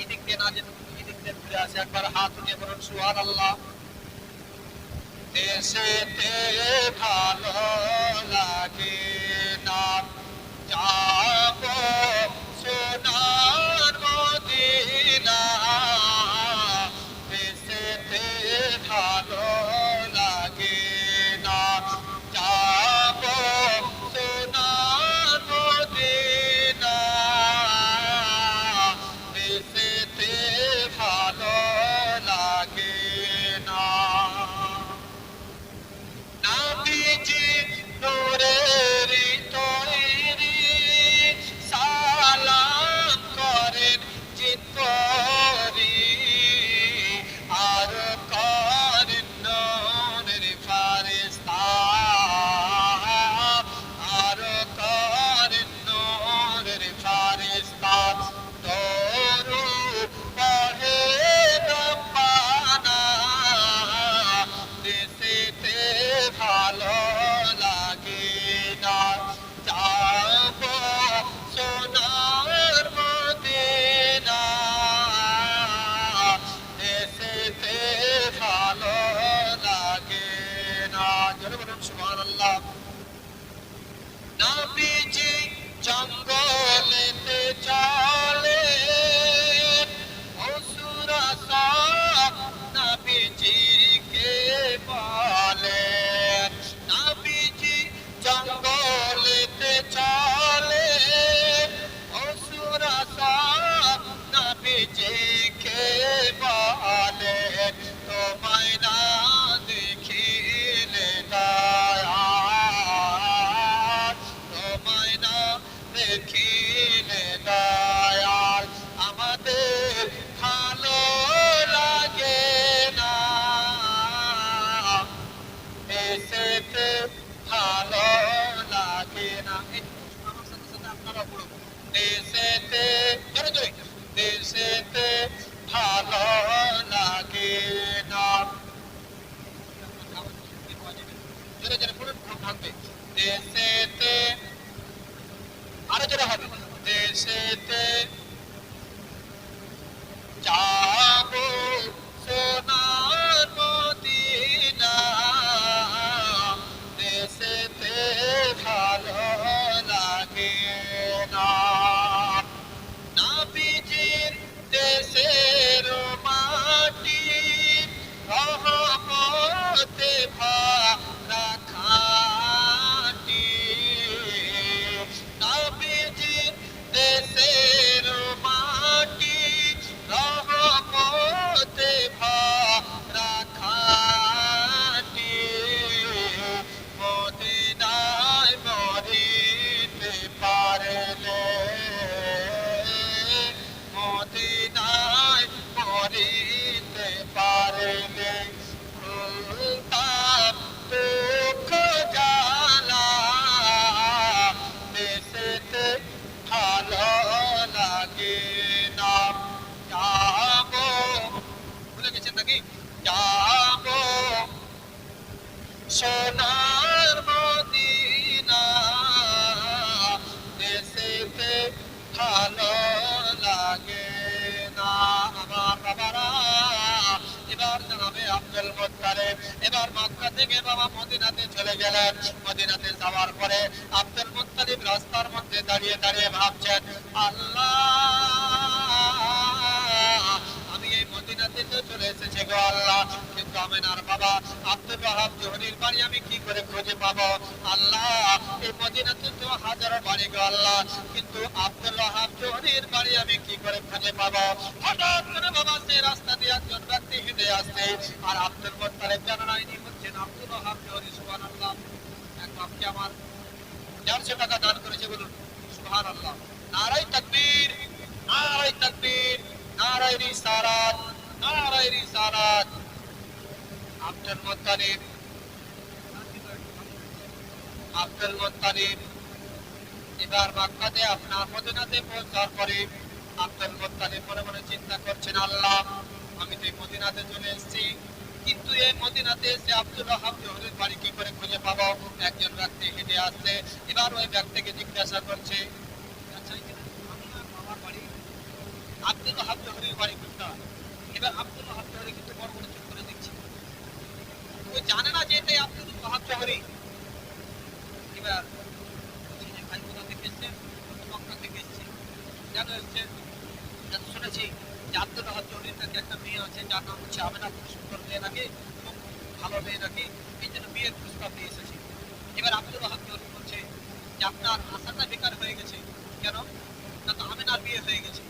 S1: এদিক দিয়ে না যেতে এদিক দিয়ে ঘুরে আসে। একবার হাত উঠিয়ে বলুন সুবহানাল্লাহ। দেশেতে ভালো লাগে না, যাব সোনার মদিনা, দেশেতে ভালো লাগে না, যাব সোনার মদিনা, দেশেতে ভালো লাগে না। নবীজি নূরের তৈরি দেশের মাটি রহমতে ভরা খাঁটি নবীজি দেশের মাটি রহমতে ভরা খাঁটি মদিনায় মরিতে পারলে মদিনায় মরিতে পারলে ভুলতাম দুঃখ জ্বালা দেশেতে ভালো লাগে না যাবো ভুলে গেছেন নাকি যাবো সোনার মদিনা দেশেতে ভালো লাগে না আমার বাবারা এবার জানাবে আব্দুল মুত্তালিব এবার মক্কা থেকে বাবা মদিনাতে চলে গেলেন মদিনাতে যাওয়ার পরে আব্দুল মুত্তালিব রাস্তার মধ্যে দাঁড়িয়ে দাঁড়িয়ে ভাবছেন আল্লাহ আমি এই মদিনাতে তো চলে এসেছি গো আল্লাহ কিন্তু আমিনার বাবা আব্দুল ওয়াহাব জোহরির বাড়ি আমি কি করে খুঁজে পাবো আল্লাহ এই মদিনাতে তো হাজারো বাড়ি গো আল্লাহ কিন্তু আব্দুল ওয়াহাব জোহরির বাড়ি আমি কি করে খুঁজে পাবো হঠাৎ করে বাবা সেই রাস্তা দিয়ে একজন ব্যক্তি হেঁটে আসছে আর আব্দুল মুত্তালিব জানা নাইনি হচ্ছেন আব্দুল ওয়াহাব জোহরি সুবহানাল্লাহ এক বাপকে আমার 150 টাকা দান করেছে বলুন সুবহানাল্লাহ নারায়ে তাকবীর নারায়ে তাকবীর নারায়ে রিসালাত নারায়ে রিসালাত আব্দুল মুত্তালিব এবার মক্কাতে আপনার মদিনাতে পৌঁছার পরে আব্দুল মুত্তালিব মনে মনে চিন্তা করছেন আল্লাহ আমি তো মদিনাতে চলে এসেছি কিন্তু এই মদিনাতে এসে আব্দুল ওয়াহাব জোহরির বাড়ি কি করে খুঁজে পাবো একজন ব্যক্তি হেঁটে আসছে এবার ওই ব্যক্তিকে জিজ্ঞাসা করছে আচ্ছা আমার বাড়ি আব্দুল ওয়াহাব জোহরির বাড়ি কোথায় এবার আব্দুল ওয়াহাব জোহরি কিন্তু বড় বড় চুপ করে দেখছে ও জানে না যে এটাই আব্দুল ওয়াহাব জোহরি এবার ভাই কোথা থেকে এসছেন মক্কা থেকে এসছে জানো এসছে শুনেছি যে আব্দুল ওয়াহাব জোহরির নাকি একটা মেয়ে আছে যার নাম হচ্ছে আমেনা খুব সুন্দর মেয়ে নাকি খুব ভালো মেয়ে নাকি এই জন্য বিয়ের প্রস্তাব দিয়ে এসেছি এবার আব্দুল ওয়াহাব জোহরি বলছে যে আপনার আশাটা বেকার হয়ে গেছে কেন না তো আমেনার বিয়ে হয়ে গেছে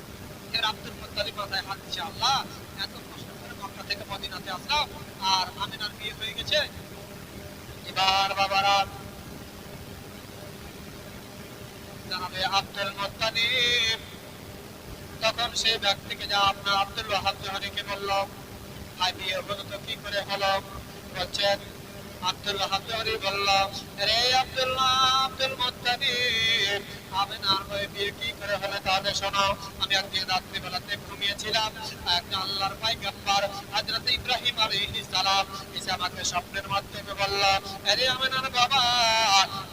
S1: এবার আব্দুল মুত্তালিব মাথায় হাত দিচ্ছে আল্লাহ এত কষ্ট করে মক্কা থেকে মদিনাতে আসলাম আর আমেনার বিয়ে হয়ে গেছে এবার বাবারা জানাবে আব্দুল মুত্তালিব তখন সেই ব্যক্তিকে যা আপনার আব্দুল ওয়াহাব জোহরিকে বলল ভাই বিয়ে হলো তো কি করে হলো বলছেন আব্দুল ওয়াহাব জোহরি বলল রে আব্দুল মুত্তালিব আমেনার হয়ে বিয়ে কি করে হলো তাহলে শোনো আমি একদিন রাত্রিবেলাতে ঘুমিয়েছিলাম একটা আল্লাহর পয়গম্বর হযরত ইব্রাহিম আলাইহিস সালাম এসে আমাকে স্বপ্নের মাধ্যমে বলল আরে আমেনার বাবা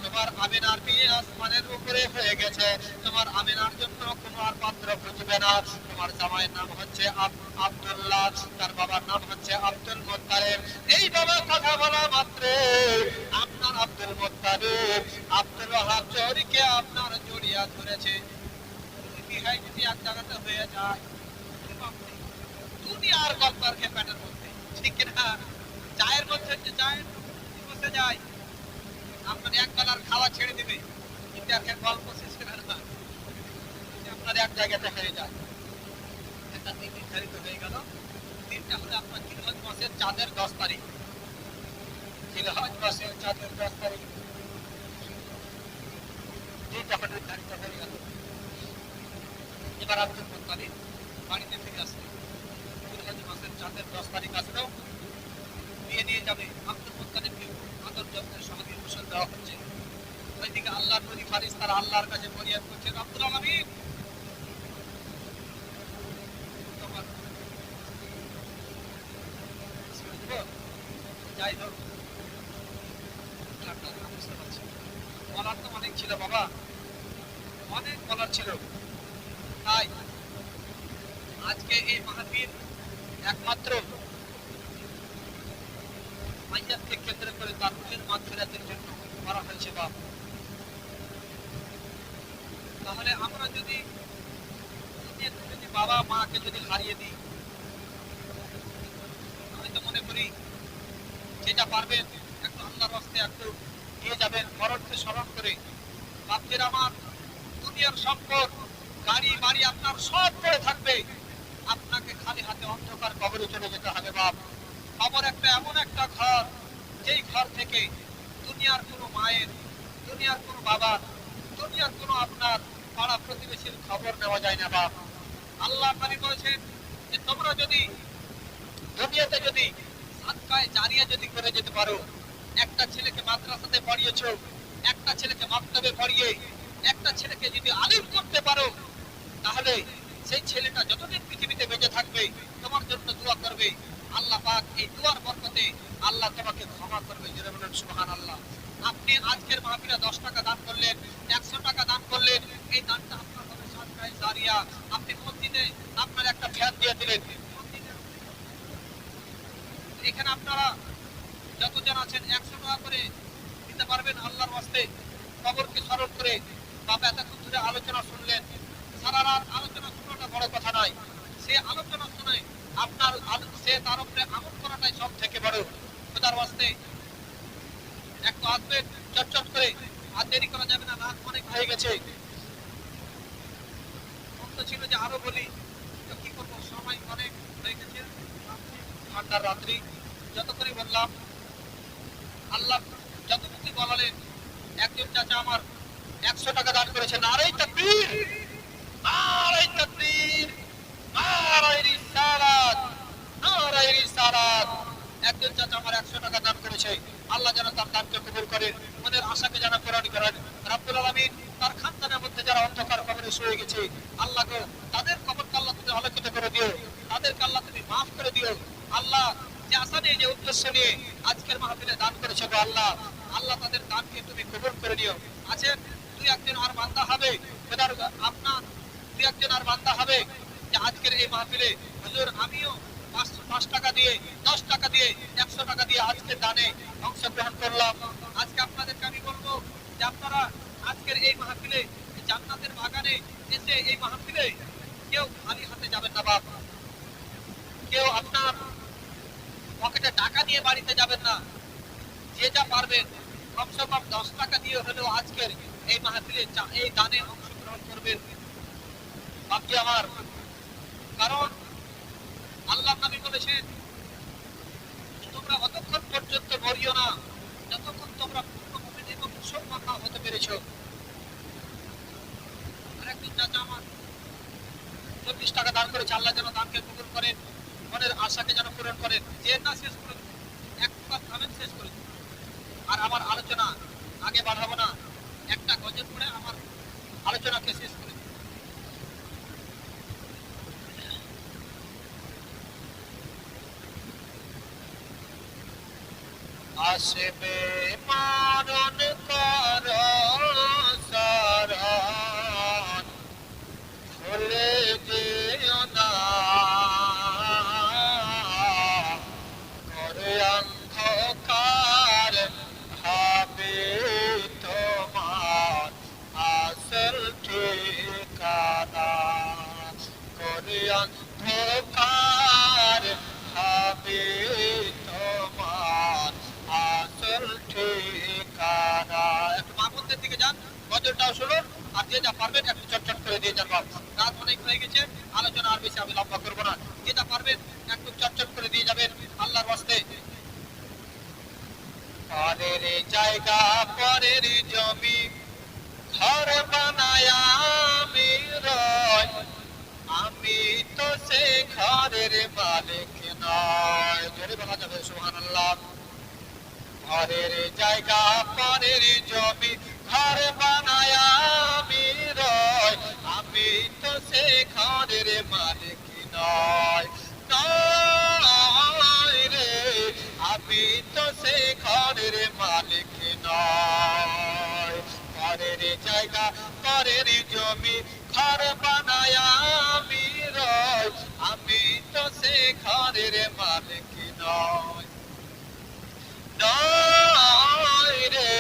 S1: তোমার আমেনার বিয়ে আসমানের উপরে হয়ে গেছে তোমার আমেনার জন্য কোনো আর পাত্র খুঁজবে না তোমার জামাইয়ের নাম হচ্ছে আব্দুল্লাহ তার বাবার নাম হচ্ছে আব্দুল মুত্তালিব এই বাবা কথা বলা মাত্র আপনার আব্দুল মুত্তালিব আব্দুল ওয়াহাব জোহরিকে আপনার জড়িয়ে ধরেছে বিয়ে যদি এক জায়গাতে হয়ে যায় দুনিয়ার গল্পের খেপাটার মধ্যে ঠিক না চায়ের মধ্যে যে চায়ের বসে যায় আপনার এক বেলার খাওয়া ছেড়ে দিবে কিন্তু আর গল্প শেষ করে না আপনার এক জায়গাতে হয়ে যায় একটা দিন নির্ধারিত হয়ে গেল দিনটা হলো আপনার জিলহজ মাসের চাঁদের 10 তারিখ জিলহজ মাসের চাঁদের 10 তারিখ দিনটা হলো নির্ধারিত হয়ে গেল এবার আব্দুল মুত্তালিব বাড়িতে ফিরে আসলো জিলহজ মাসের চাঁদের 10 তারিখ আসলো বিয়ে নিয়ে যাবে আব্দুল মুত্তালিবকে আদর যত্নের সহযোগী পোষণ দেওয়া হচ্ছে ওইদিকে আল্লাহর নবী ফারিস তারা আল্লাহর কাছে ফরিয়াদ করছেন আব্দুল আলামিন যাই হোক বুঝতে পারছি বলার তো অনেক ছিল বাবা অনেক বলার ছিল তাই আজকে এই মাহফিল একমাত্র মাইয়াতকে কেন্দ্র করে তার রুহের মাগফিরাতের জন্য করা হয়েছে বাপ তাহলে আমরা যদি বাবা মাকে যদি হারিয়ে দিই, আমি তো মনে করি যেটা পারবেন একটু আল্লাহর রাস্তায় একটু দিয়ে যাবেন, মরণকে স্মরণ করে। বাপদের আমার, দুনিয়ার সম্পদ, গাড়ি বাড়ি আপনার সব পড়ে থাকবে, আপনাকে খালি হাতে অন্ধকার কবরে চলে যেতে হবে বাপ। কবর একটা এমন একটা ঘর, যেই ঘর থেকে দুনিয়ার কোনো মায়ের, দুনিয়ার কোনো বাবার, দুনিয়ার কোনো আপনার পাড়া প্রতিবেশীর খবর নেওয়া যায় না বাপ। আল্লাহ পানি বলেছেন যে তোমরা যদি দুনিয়াতে যদি সাদকায়ে জারিয়া যদি করে যেতে পারো, একটা ছেলেকে মাদ্রাসাতে পড়িয়েছো, একটা ছেলেকে মাকতাবে পড়িয়ে, একটা ছেলেকে যদি আলিম করতে পারো, তাহলে সেই ছেলেটা যতদিন পৃথিবীতে বেঁচে থাকবে তোমার জন্য দোয়া করবে। আল্লাহ পাক এই দোয়ার বরকতে আল্লাহ তোমাকে ক্ষমা করবে। জোরে বলেন সুবহানাল্লাহ। আপনি আজকের মাহফিলে 10 টাকা দান করলেন, 100 টাকা দান করলেন, এই দানটা আপনার হবে সাদকায়ে জারিয়া। আপনি মসজিদে আপনার একটা ফ্যান দিয়ে দিলেন, এখানে আপনারা যতজন আছেন 100 টাকা করে দিতে পারবেন আল্লাহর ওয়াস্তে, কবরকে স্মরণ করে। বাবা এতক্ষণ ধরে আলোচনা শুনলেন, সারা রাত আলোচনা শোনাটা বড় কথা নয়, সে আলোচনা শুনে আপনার সে তার উপরে আমল করাটাই সব থেকে বড়। খোদার ওয়াস্তে একটু আসবেন চটচট করে, আর দেরি করা যাবে না, রাত অনেক হয়ে গেছে। মন্দ ছিল যে আরো বলি, তো কি করবো, সময় অনেক হয়ে গেছে, ঠান্ডার রাত্রি। যত করে বললাম আল্লাহ যতটুকু বলালেন। একজন চাচা আমার 100 টাকা দান করেছেন। নারায়ে তাকবীর, নারায়ে তাকবীর, নারায়ে রিসালাত, নারায়ে রিসালাত। একজন চাচা আমার 100 টাকা দান করেছে। আল্লাহ যেন তার দানকে কবুল করেন, মনের আশাকে যেন পূরণ করেন। রাব্বুল আলামিন তার খানদানের মধ্যে যারা অন্ধকার কবরে শুয়ে গেছে, আল্লাহ গো তাদের কবরকে আল্লাহ তুমি আলোকিত করে দিও, তাদেরকে আল্লাহ তুমি মাফ করে দিও। আল্লাহ যে আশা নিয়ে, যে উদ্দেশ্য নিয়ে আজকের মাহফিলে দান করেছে গো আল্লাহ, আল্লাহ তাদের দানকে তুমি কবুল করে নিও। আছেন দুই একজন আর বান্দা হবে, আপনার দুই একজন আর বান্দা হবে যে আজকের এই মাহফিলে হুজুর আমিও 5 টাকা দিয়ে, 10 টাকা দিয়ে, 100 টাকা দিয়ে আজকে দানে অংশগ্রহণ করলাম। আজকে আপনাদেরকে আমি বলবো যে আপনারা আজকের এই মাহফিলে, জান্নাতের বাগানে এসে এই মাহফিলে কেউ খালি হাতে যাবেন না বাপ, কেউ আপনার পকেটে টাকা নিয়ে বাড়িতে যাবেন না। যে যা পারবেন কমসে কম 10 টাকা দিয়ে হলেও আজকের এই মাহফিলে এই দানে অংশগ্রহণ করবেন বাপজি আমার। কারণ আল্লাহ নবী বলেছেন তোমরা অতক্ষণ পর্যন্ত মরিও না যতক্ষণ তোমরা পূর্ণ মুমিন এবং মুসলমান না হতে পেরেছো। আরেকজন চাচা আমার 40 টাকা দান করেছে। আল্লাহ যেন দানকে কবুল করেন, মনের আশাকে যেন পূরণ করেন। যে না শেষ করে একবার থামেন, শেষ করে। আর আমার আলোচনা আগে বাড়াবো না, একটা গজল পড়ে আমার আলোচনাকে শেষ করে। আসবে মারণ কর সারণ, ভুলে যেও না ঘরে অন্ধকার হবে তোমার আসল ঠিকানা। ঘরে অন্ধকার হবে তোমার আসল ঠিকানা। একটু মাহমুদের দিকে যান, গজলটাও শুনুন, আর যে যা পারবেন একটু চটচট করে দিয়ে যান বাপ। রাত অনেক হয়ে গেছে, আলোচনা আর বেশি আমি লম্বা করবো না। যে যা পারবেন একটু চটচট করে দিয়ে যাবেন আল্লাহর ওয়াস্তে। পরের জায়গা পরের জমি ঘর বানায় আমি রই, আমি তো সে ঘরের মালিক নয়। জোরে বলা যাবে সুবহানাল্লাহ। ঘরের জায়গা পরের জমি ঘর বানায় আমি রই, আমি তো সে ঘরের মালিক নয়। নয় রে, আমি তো সে ঘরের মালিক নয়। ঘরের জায়গা পরের জমি ঘর বানায় আমি রই, আমি তো সে ঘরের মালিক নয়। নয় রে,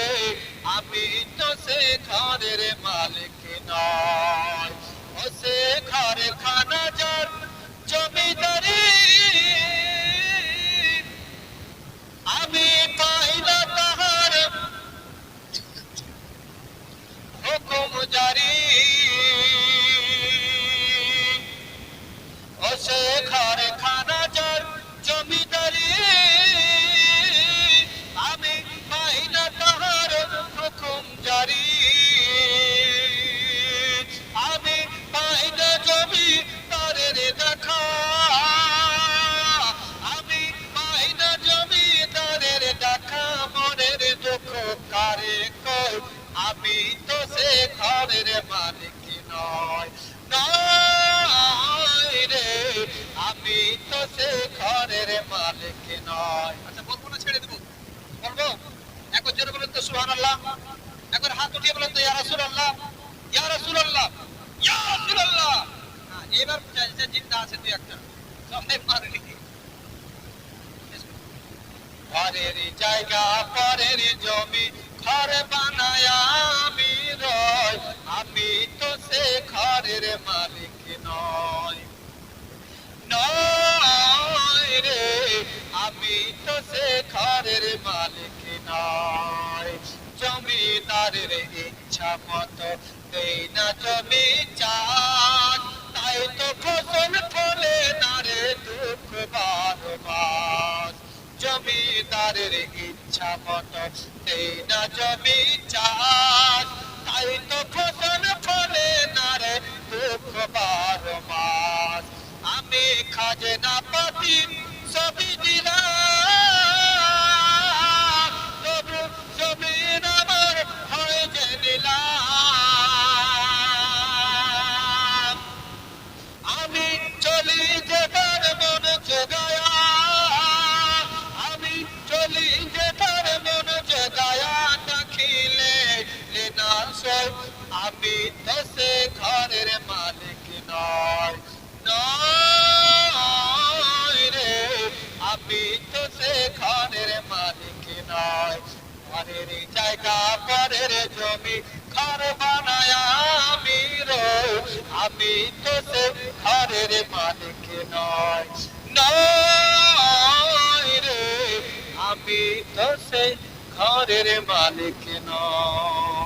S1: আমি তো সে ঘরের মালিক নয়। ও সে ঘরে খানা যা দেখো আমি পাই না জমিদারের টাকা মনের দুঃখ কারে কই আমি তো সে ঘরের মালিক নয় নয় রে আমি তো সে ঘরের মালিক নয়। আচ্ছা বলবো না ছেড়ে দেবো? বলবো। একবার জোরে বলেন তো সুবহানাল্লাহ, একবার হাত উঠিয়ে বলেন তো ইয়া রাসূলুল্লাহ, ইয়া রাসূলুল্লাহ, ইয়া রাসূলুল্লাহ। হ্যাঁ এবার যে জিন্দা আছে দুই একটা সবাই মারেনি। ঘরের জায়গা পরের জমি ঘর বানায় আমি রয় আমি তো সে ঘরের মালিক নয় নয় রে আমি তো সে ঘরের মালিক নয়। জমিদারের ইচ্ছা মতো দেই না জমি চাষ তাই তো ফসল ফলে না রে দুঃখ বারবার। জমিদারের ইচ্ছা মতো দেই না জমি চাষ তাই তো ফসল ফলে না রে দুঃখ বারবার। আমি খাজনা পাতি সবই দিলাম তবু জমিন আমার হয় যে নিলাম। আমি চলি যেটার মন জোগায়া আমি চলি যেটার মন জোগায়া দেখিলে লেনা সই আমি তো সে ঘরের মালিক নয় নয় রে আমি তো সে ঘরের মালিক নয়। ঘরের জায়গা পরের জমি ঘর বানায় আমি রই আমি তো সে ঘরের মালিক নয় নয় রে আমি তো সে ঘরের মালিক নয়।